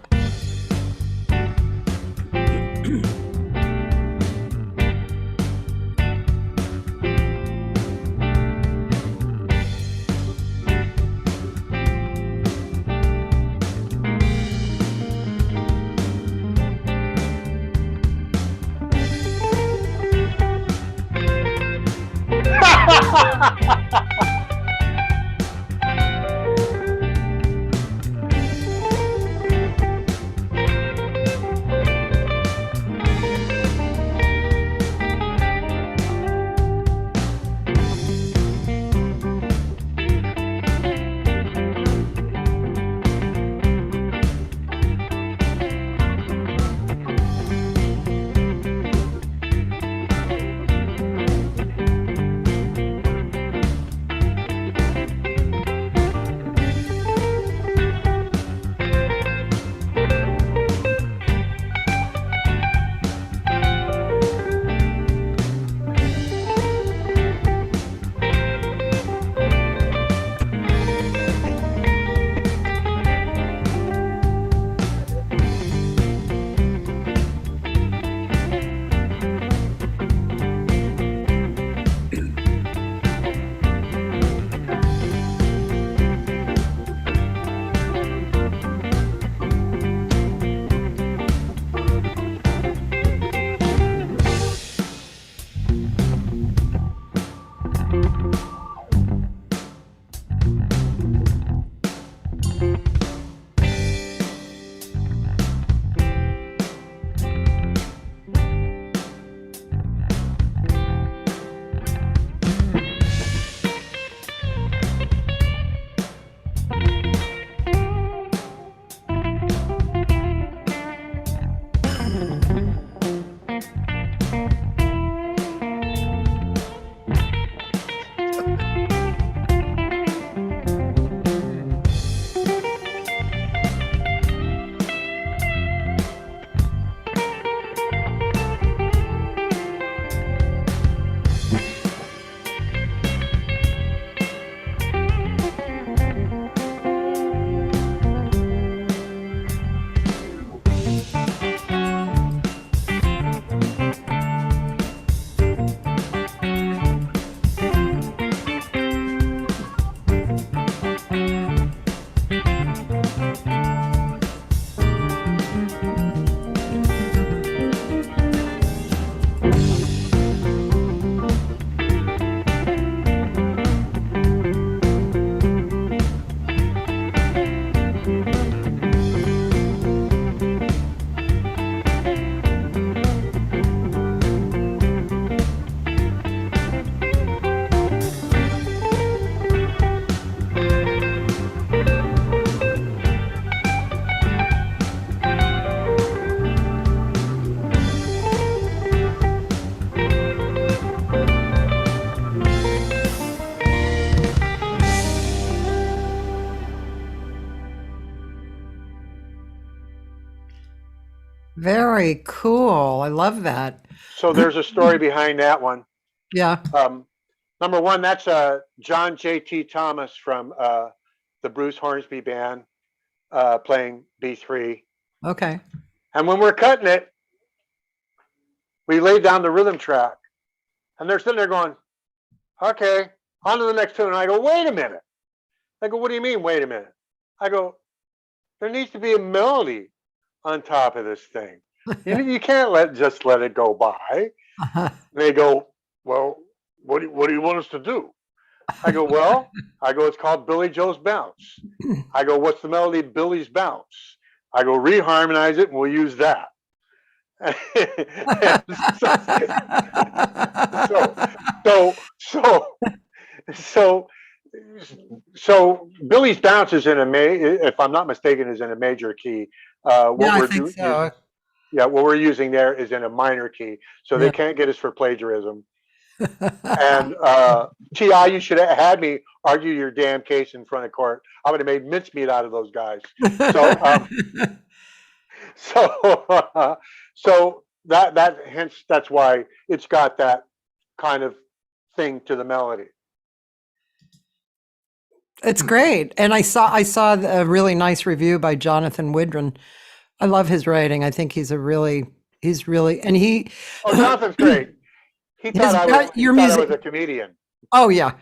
Very cool. I love that. So there's a story behind that one. Yeah. Number one, that's John J.T. Thomas from the Bruce Hornsby Band playing B3. Okay. And when we're cutting it, we laid down the rhythm track. And they're sitting there going, okay, on to the next tune. And I go, wait a minute. I go, what do you mean, wait a minute? I go, there needs to be a melody on top of this thing. You can't just let it go by. And they go, well, what do you want us to do? I go, well, it's called Billy Joe's Bounce. I go, what's the melody of Billy's Bounce? I go, reharmonize it and we'll use that. So Billy's Bounce is in if I'm not mistaken, is in a major key. I think so. What we're using there is in a minor key, so they can't get us for plagiarism. And T.I., you should have had me argue your damn case in front of court. I would have made mincemeat out of those guys. So that's why it's got that kind of thing to the melody. It's great. And I saw a really nice review by Jonathan Widron. I love his writing. I think he's really, and he. Oh, Jonathan's great. He thought I was a comedian. Oh yeah.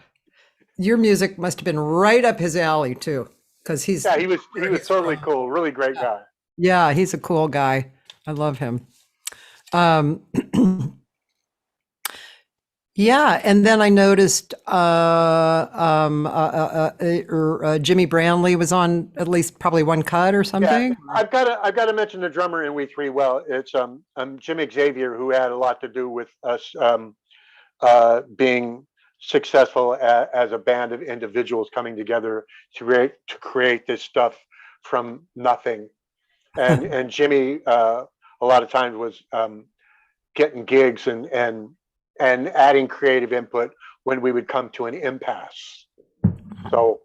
Your music must have been right up his alley too. Because he was totally cool. Really great guy. Yeah, he's a cool guy. I love him. Yeah, and then I noticed Jimmy Branley was on at least probably one cut or something. Yeah, I've got to mention the drummer in We Three Well. It's Jim Xavier, who had a lot to do with us being successful as a band of individuals coming together to create this stuff from nothing. And Jimmy a lot of times was getting gigs and adding creative input when we would come to an impasse. So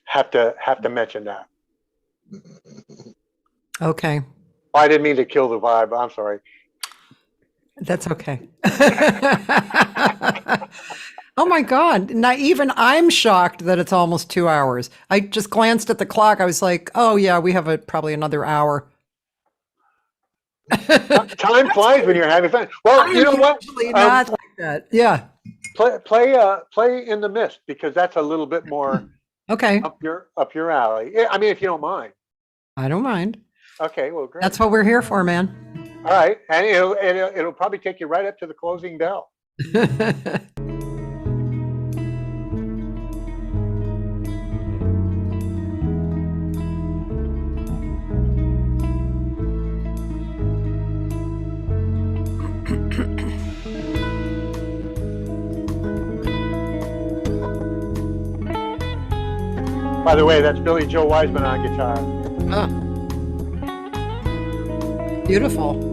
have to mention that. Okay. I didn't mean to kill the vibe. I'm sorry. That's okay. Oh my God. Now even I'm shocked that it's almost 2 hours. I just glanced at the clock. I was like, oh yeah, we have probably another hour. Time flies when you're having fun. Well, you know what? Not like that. Yeah. Play In the Mist, because that's a little bit more okay up your alley. I mean, if you don't mind. I don't mind. Okay, well, great. That's what we're here for, man. All right, and it'll probably take you right up to the closing bell. By the way, that's Billy Joe Wiseman on guitar. Huh. Beautiful.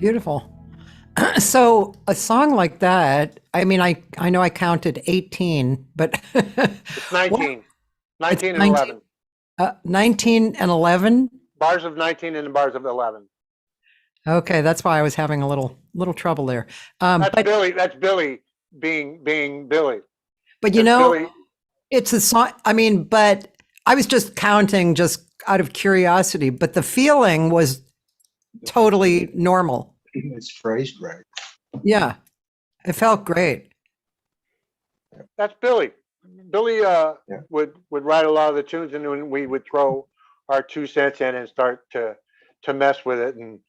Beautiful. So a song like that, I mean, I know I counted 18, but It's 19. It's 19 and 19, 11. 19 and 11. Bars of 19 and bars of 11. Okay, that's why I was having a little trouble there. That's But Billy. That's Billy being Billy. but you Because know, Billy, it's a song. I mean, but I was just counting just out of curiosity, but the feeling was totally normal. It's phrased right. Yeah, it felt great. that's Billy. Billy Yeah. would write a lot of the tunes, and then we would throw our 2 cents in and start to mess with it and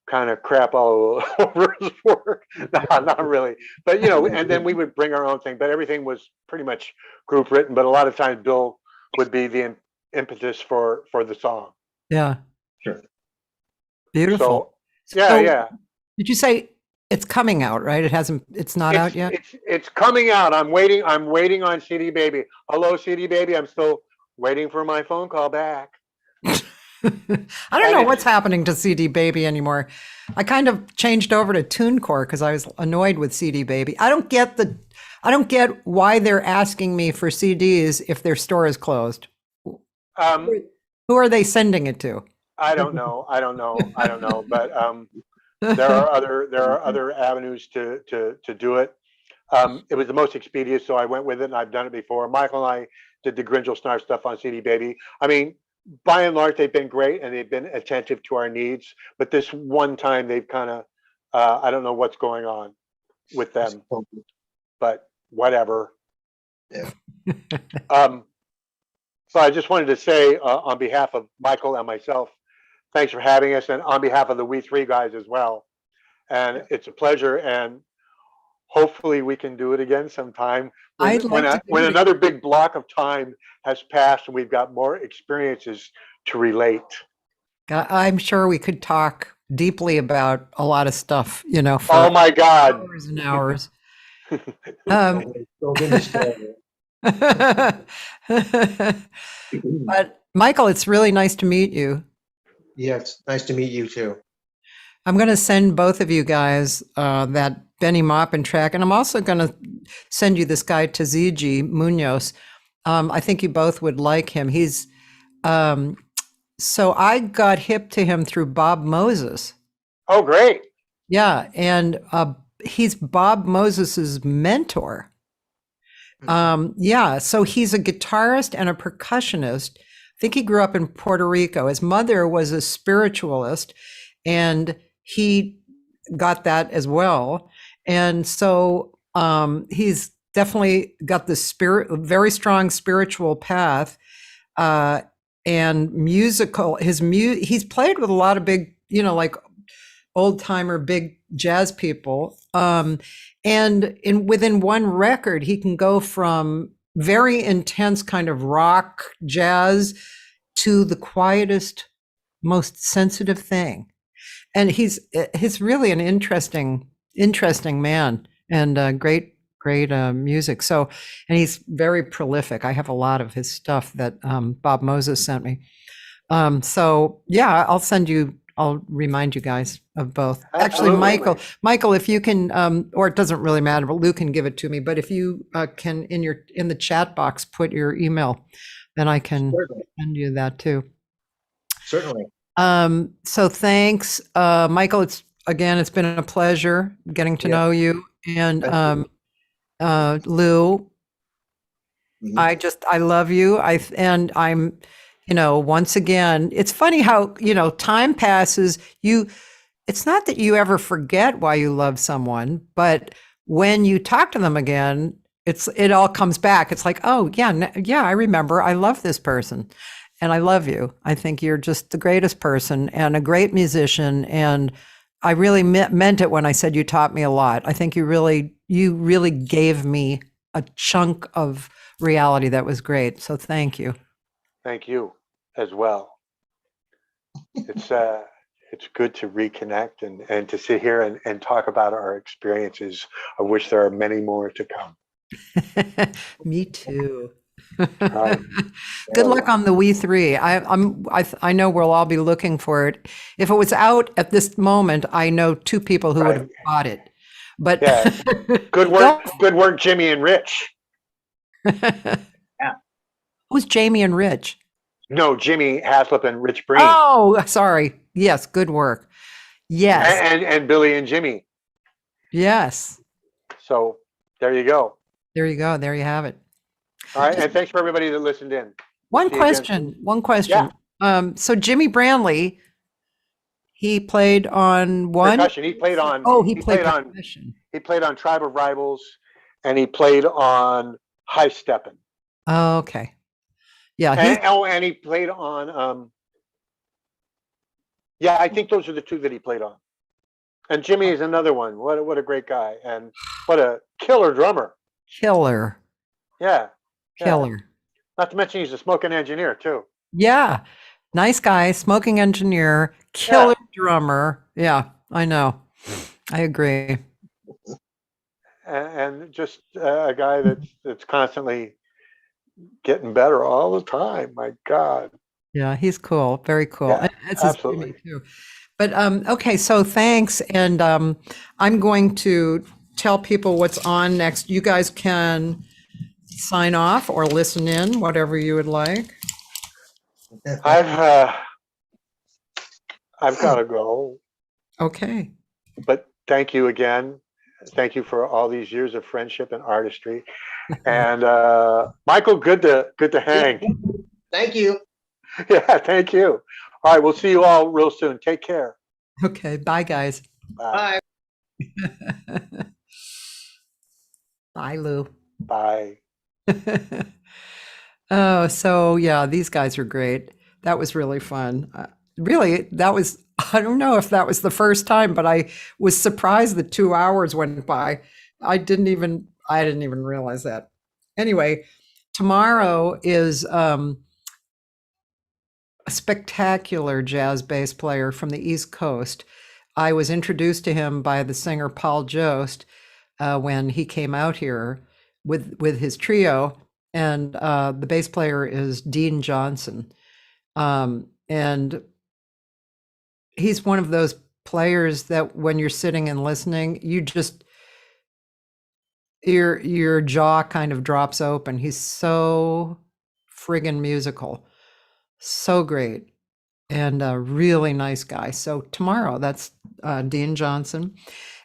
kind of crap all over his work. No, not really, but and then we would bring our own thing. But everything was pretty much group written. But a lot of times, Bill would be the impetus for the song. Yeah, Sure. beautiful. So So yeah. did you say it's coming out, right? It hasn't, it's not out yet? It's coming out. I'm waiting on CD Baby. Hello, CD Baby. I'm still waiting for my phone call back. I don't know what's happening to CD Baby anymore. I kind of changed over to TuneCore because I was annoyed with CD Baby. I don't get why they're asking me for CDs if their store is closed. Who are they sending it to? I don't know. But there are other avenues to do it. It was the most expedient, so I went with it, and I've done it before. Michael and I did the Gringle Snarf stuff on CD Baby. I mean, by and large, they've been great, and they've been attentive to our needs. But this one time, they've kind of, I don't know what's going on with them, but whatever. Yeah. So I just wanted to say, on behalf of Michael and myself, thanks for having us, and on behalf of the We Three guys as well. And it's a pleasure, and hopefully we can do it again sometime I'd love to do when it another big block of time has passed and we've got more experiences to relate. I'm sure we could talk deeply about a lot of stuff, for Oh my God. hours and hours. Don't get me started. But Michael, it's really nice to meet you. Yes, nice to meet you too. I'm going to send both of you guys that Benny Maupin track, and I'm also going to send you this guy Taziji Munoz. I think you both would like him. He's so I got hip to him through Bob Moses. Oh, great. Yeah, and he's Bob Moses's mentor. Yeah, so he's a guitarist and a percussionist. I think he grew up in Puerto Rico. His mother was a spiritualist, and he got that as well. And so he's definitely got this very strong spiritual path and musical. He's played with a lot of big, like old timer, big jazz people. And within one record, he can go from very intense kind of rock jazz to the quietest, most sensitive thing. And he's really an interesting man, and great music. So, and he's very prolific. I have a lot of his stuff that Bob Moses sent me. So yeah, I'll remind you guys of both. Actually, Absolutely. Michael, if you can, or it doesn't really matter, but Lou can give it to me. But if you can in the chat box put your email, then I can send you that too. Certainly. So thanks, Michael. It's been a pleasure getting to know you, and Lou. I love you. I'm. Once again, it's funny how, time passes. It's not that you ever forget why you love someone, but when you talk to them again, it all comes back. It's like, oh yeah, I remember. I love this person, and I love you. I think you're just the greatest person and a great musician. And I really meant it when I said you taught me a lot. I think you really gave me a chunk of reality that was great. So thank you. Thank you as well. It's good to reconnect and to sit here and talk about our experiences, of which there are many more to come. Me too. Right. Good luck on the Wii 3. I know we'll all be looking for it. If it was out at this moment, I know two people who would have Right. bought it. But Yeah. Good work. Good work, Jimmy and Rich. Yeah. Who's Jamie and Rich? No, Jimmy Haslip and Rich Breen. Oh, sorry. Yes, good work. Yes, And Billy and Jimmy. yes. So there you go. There you go. There you have it. All right. And thanks for everybody that listened in. One See you again question. soon. One question. So Jimmy Brantley, he played on one. Percussion. He played on. Oh, he played on. percussion. He played on Tribe of Rivals, and he played on High Steppin'. Oh, okay. Yeah. He's, And he played on. Yeah, I think those are the two that he played on. And Jimmy is another one. What a great guy, and what a killer drummer. killer. Yeah. Killer. Not to mention he's a smoking engineer too. Yeah. Nice guy, smoking engineer, killer drummer. Yeah, I know. I agree. And just a guy that's constantly getting better all the time. My God. Yeah, he's cool. Very cool. Yeah, And it's his absolutely. baby too. But okay, so thanks. And I'm going to tell people what's on next. You guys can sign off or listen in, whatever you would like. I've got to go. Okay. But thank you again. Thank you for all these years of friendship and artistry. And Michael, good to hang. Thank you. Yeah, thank you. All right, we'll see you all real soon. Take care. Okay. Bye, guys. Bye. Bye. Bye, Lou. Bye. Oh, so yeah, these guys are great. That was really fun. Really, that was, I don't know if that was the first time, but I was surprised that 2 hours went by. I didn't even realize that. Anyway, tomorrow is a spectacular jazz bass player from the East Coast. I was introduced to him by the singer Paul Jost when he came out here with his trio, and the bass player is Dean Johnson, and he's one of those players that when you're sitting and listening, you just your jaw kind of drops open. He's so friggin' musical, so great, and a really nice guy. So tomorrow, that's Dean Johnson,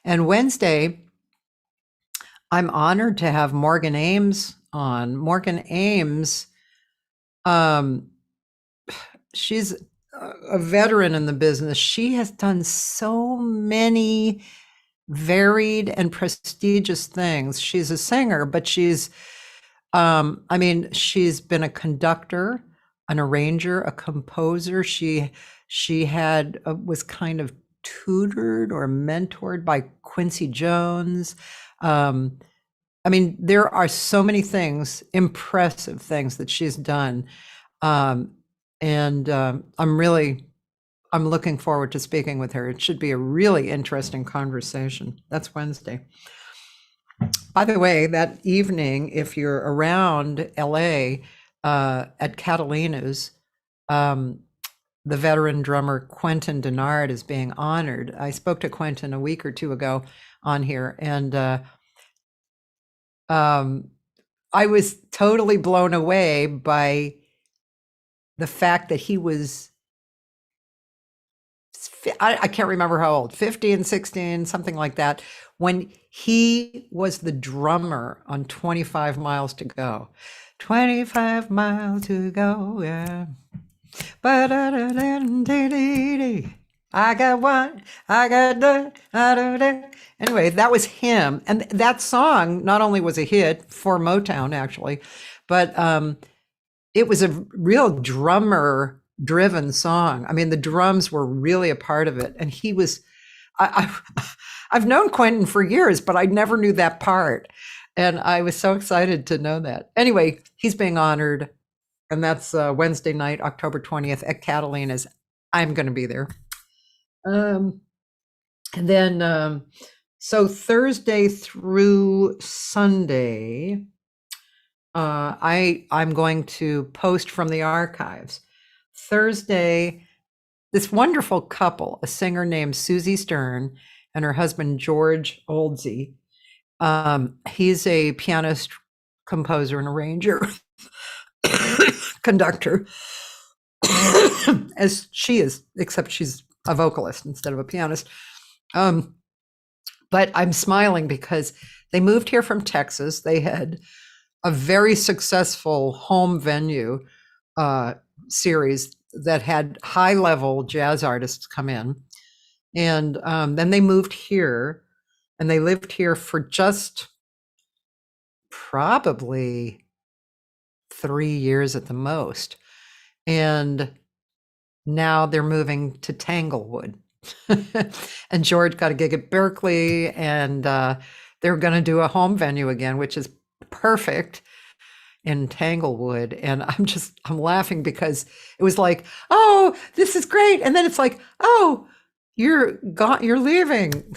and Wednesday, I'm honored to have Morgan Ames on. Morgan Ames, she's a veteran in the business. She has done so many varied and prestigious things. She's a singer, but she's she's been a conductor, an arranger, a composer. She had was kind of tutored or mentored by Quincy Jones. There are so many things, impressive things that she's done. And I'm looking forward to speaking with her. It should be a really interesting conversation. That's Wednesday. By the way, that evening, if you're around LA at Catalina's, the veteran drummer Quentin Denard is being honored. I spoke to Quentin a week or two ago on here, and I was totally blown away by the fact that he was, I can't remember how old, 50 and 16, something like that, when he was the drummer on 25 Miles to Go. 25 miles to go, yeah. I got one, I got the. Anyway, that was him. And that song not only was a hit for Motown, actually, but it was a real drummer driven song. I mean, the drums were really a part of it. And he was, I've known Quentin for years, but I never knew that part. And I was so excited to know that. Anyway, he's being honored. And that's Wednesday night, October 20th at Catalina's. I'm going to be there. And then, so Thursday through Sunday, I'm going to post from the archives. Thursday, this wonderful couple, a singer named Susie Stern and her husband George Oldsey. He's a pianist, composer, and arranger, conductor, as she is, except she's a vocalist instead of a pianist. But I'm smiling because they moved here from Texas. They had a very successful home venue series that had high-level jazz artists come in. And then they moved here, and they lived here for just probably 3 years at the most. And now they're moving to Tanglewood. And George got a gig at Berkeley, and they're going to do a home venue again, which is perfect in Tanglewood. And I'm laughing because it was like, oh, this is great. And then it's like, oh, you're leaving.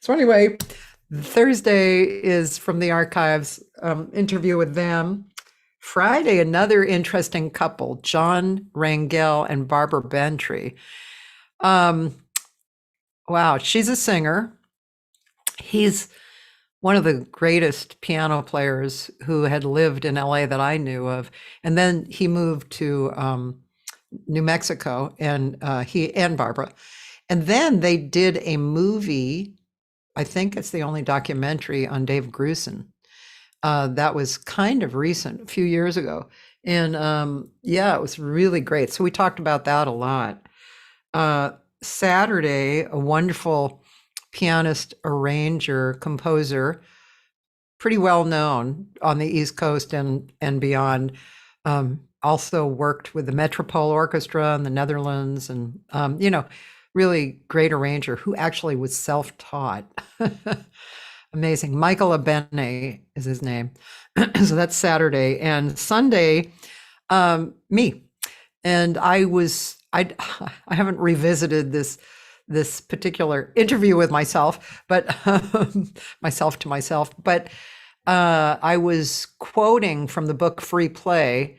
So anyway, Thursday is from the archives, interview with them. Friday, another interesting couple, John Rangel and Barbara Bentry. Wow, she's a singer. He's one of the greatest piano players who had lived in LA that I knew of. And then he moved to New Mexico, and he and Barbara. And then they did a movie. I think it's the only documentary on Dave Grusin. That was kind of recent, a few years ago. And yeah, it was really great. So we talked about that a lot. Saturday, a wonderful pianist, arranger, composer, pretty well known on the East Coast and beyond. Also worked with the Metropole Orchestra in the Netherlands, and really great arranger who actually was self-taught. Amazing. Michael Abene is his name. So that's Saturday. And Sunday, me. And I haven't revisited this particular interview with myself, but myself to myself. But I was quoting from the book Free Play.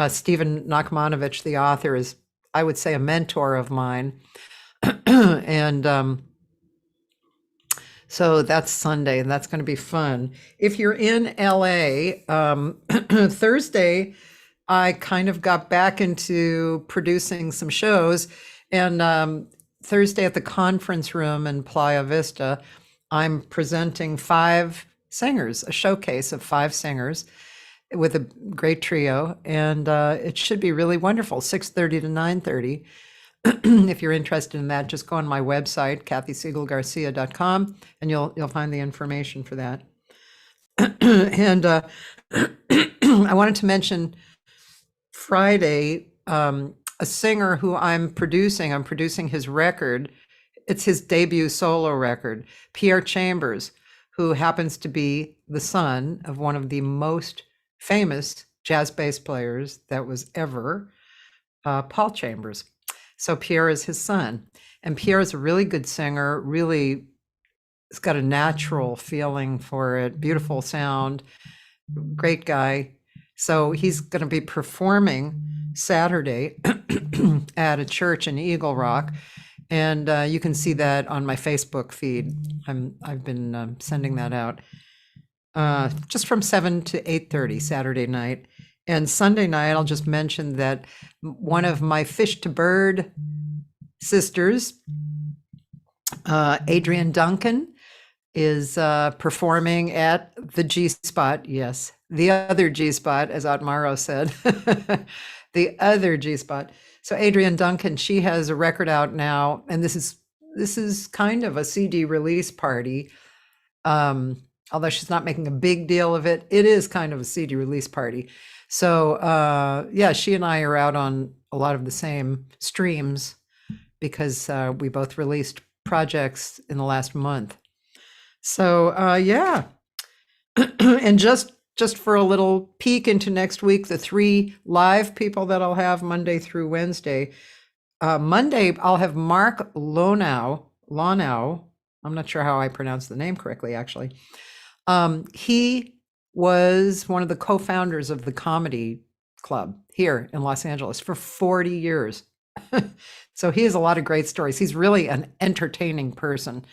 Stephen Nachmanovich, the author, is, I would say, a mentor of mine. And so that's Sunday, and that's going to be fun. If you're in LA, Thursday, I kind of got back into producing some shows. And Thursday at the conference room in Playa Vista, I'm presenting 5 singers, a showcase of 5 singers with a great trio. And it should be really wonderful, 6:30 to 9:30. If you're interested in that, just go on my website, CathySegal-Garcia.com, and you'll find the information for that. And I wanted to mention Friday, a singer who I'm producing his record. It's his debut solo record, Pierre Chambers, who happens to be the son of one of the most famous jazz bass players that was ever, Paul Chambers. So Pierre is his son, and Pierre is a really good singer, really has got a natural feeling for it, beautiful sound, great guy. So he's going to be performing Saturday at a church in Eagle Rock, and you can see that on my Facebook feed. I've been sending that out just from 7 to 8:30 Saturday night. And Sunday night, I'll just mention that one of my Fish to Bird sisters, Adrienne Duncan, is performing at the G Spot. Yes, the other G Spot, as Otmaro said, the other G Spot. So Adrienne Duncan, she has a record out now, and this is kind of a CD release party. Although she's not making a big deal of it, it is kind of a CD release party. So yeah, she and I are out on a lot of the same streams because we both released projects in the last month. So yeah, and just for a little peek into next week, the 3 live people that I'll have Monday through Wednesday. Monday, I'll have Mark Lonau. I'm not sure how I pronounce the name correctly, actually. He was one of the co-founders of the comedy club here in Los Angeles for 40 years. So he has a lot of great stories. He's really an entertaining person.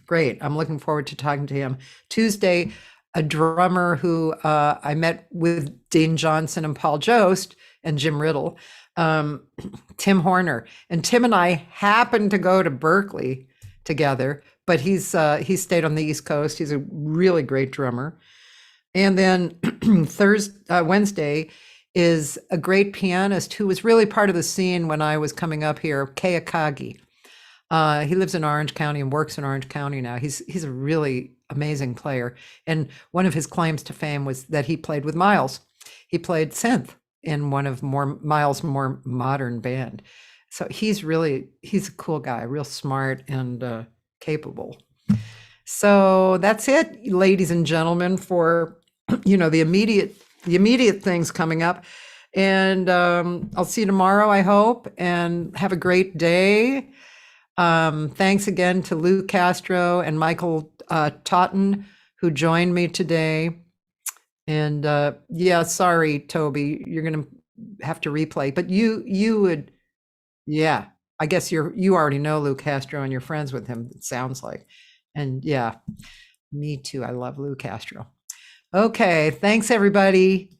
Great. I'm looking forward to talking to him. Tuesday, a drummer who I met with Dean Johnson and Paul Jost and Jim Riddle, Tim Horner. And Tim and I happened to go to Berkeley together, but he stayed on the East Coast. He's a really great drummer. And then Wednesday is a great pianist who was really part of the scene when I was coming up here, Coque. He lives in Orange County and works in Orange County now. He's a really amazing player. And one of his claims to fame was that he played with Miles. He played synth in one of Miles' more modern band. So he's a cool guy, real smart and capable. So that's it, ladies and gentlemen, for the immediate things coming up. And I'll see you tomorrow, I hope, and have a great day. Thanks again to Lou Castro and Michael Totten, who joined me today. And yeah, sorry, Toby, you're going to have to replay, but you would, yeah, I guess you already know Lou Castro and you're friends with him, it sounds like. And yeah, me too. I love Lou Castro. Okay, thanks everybody.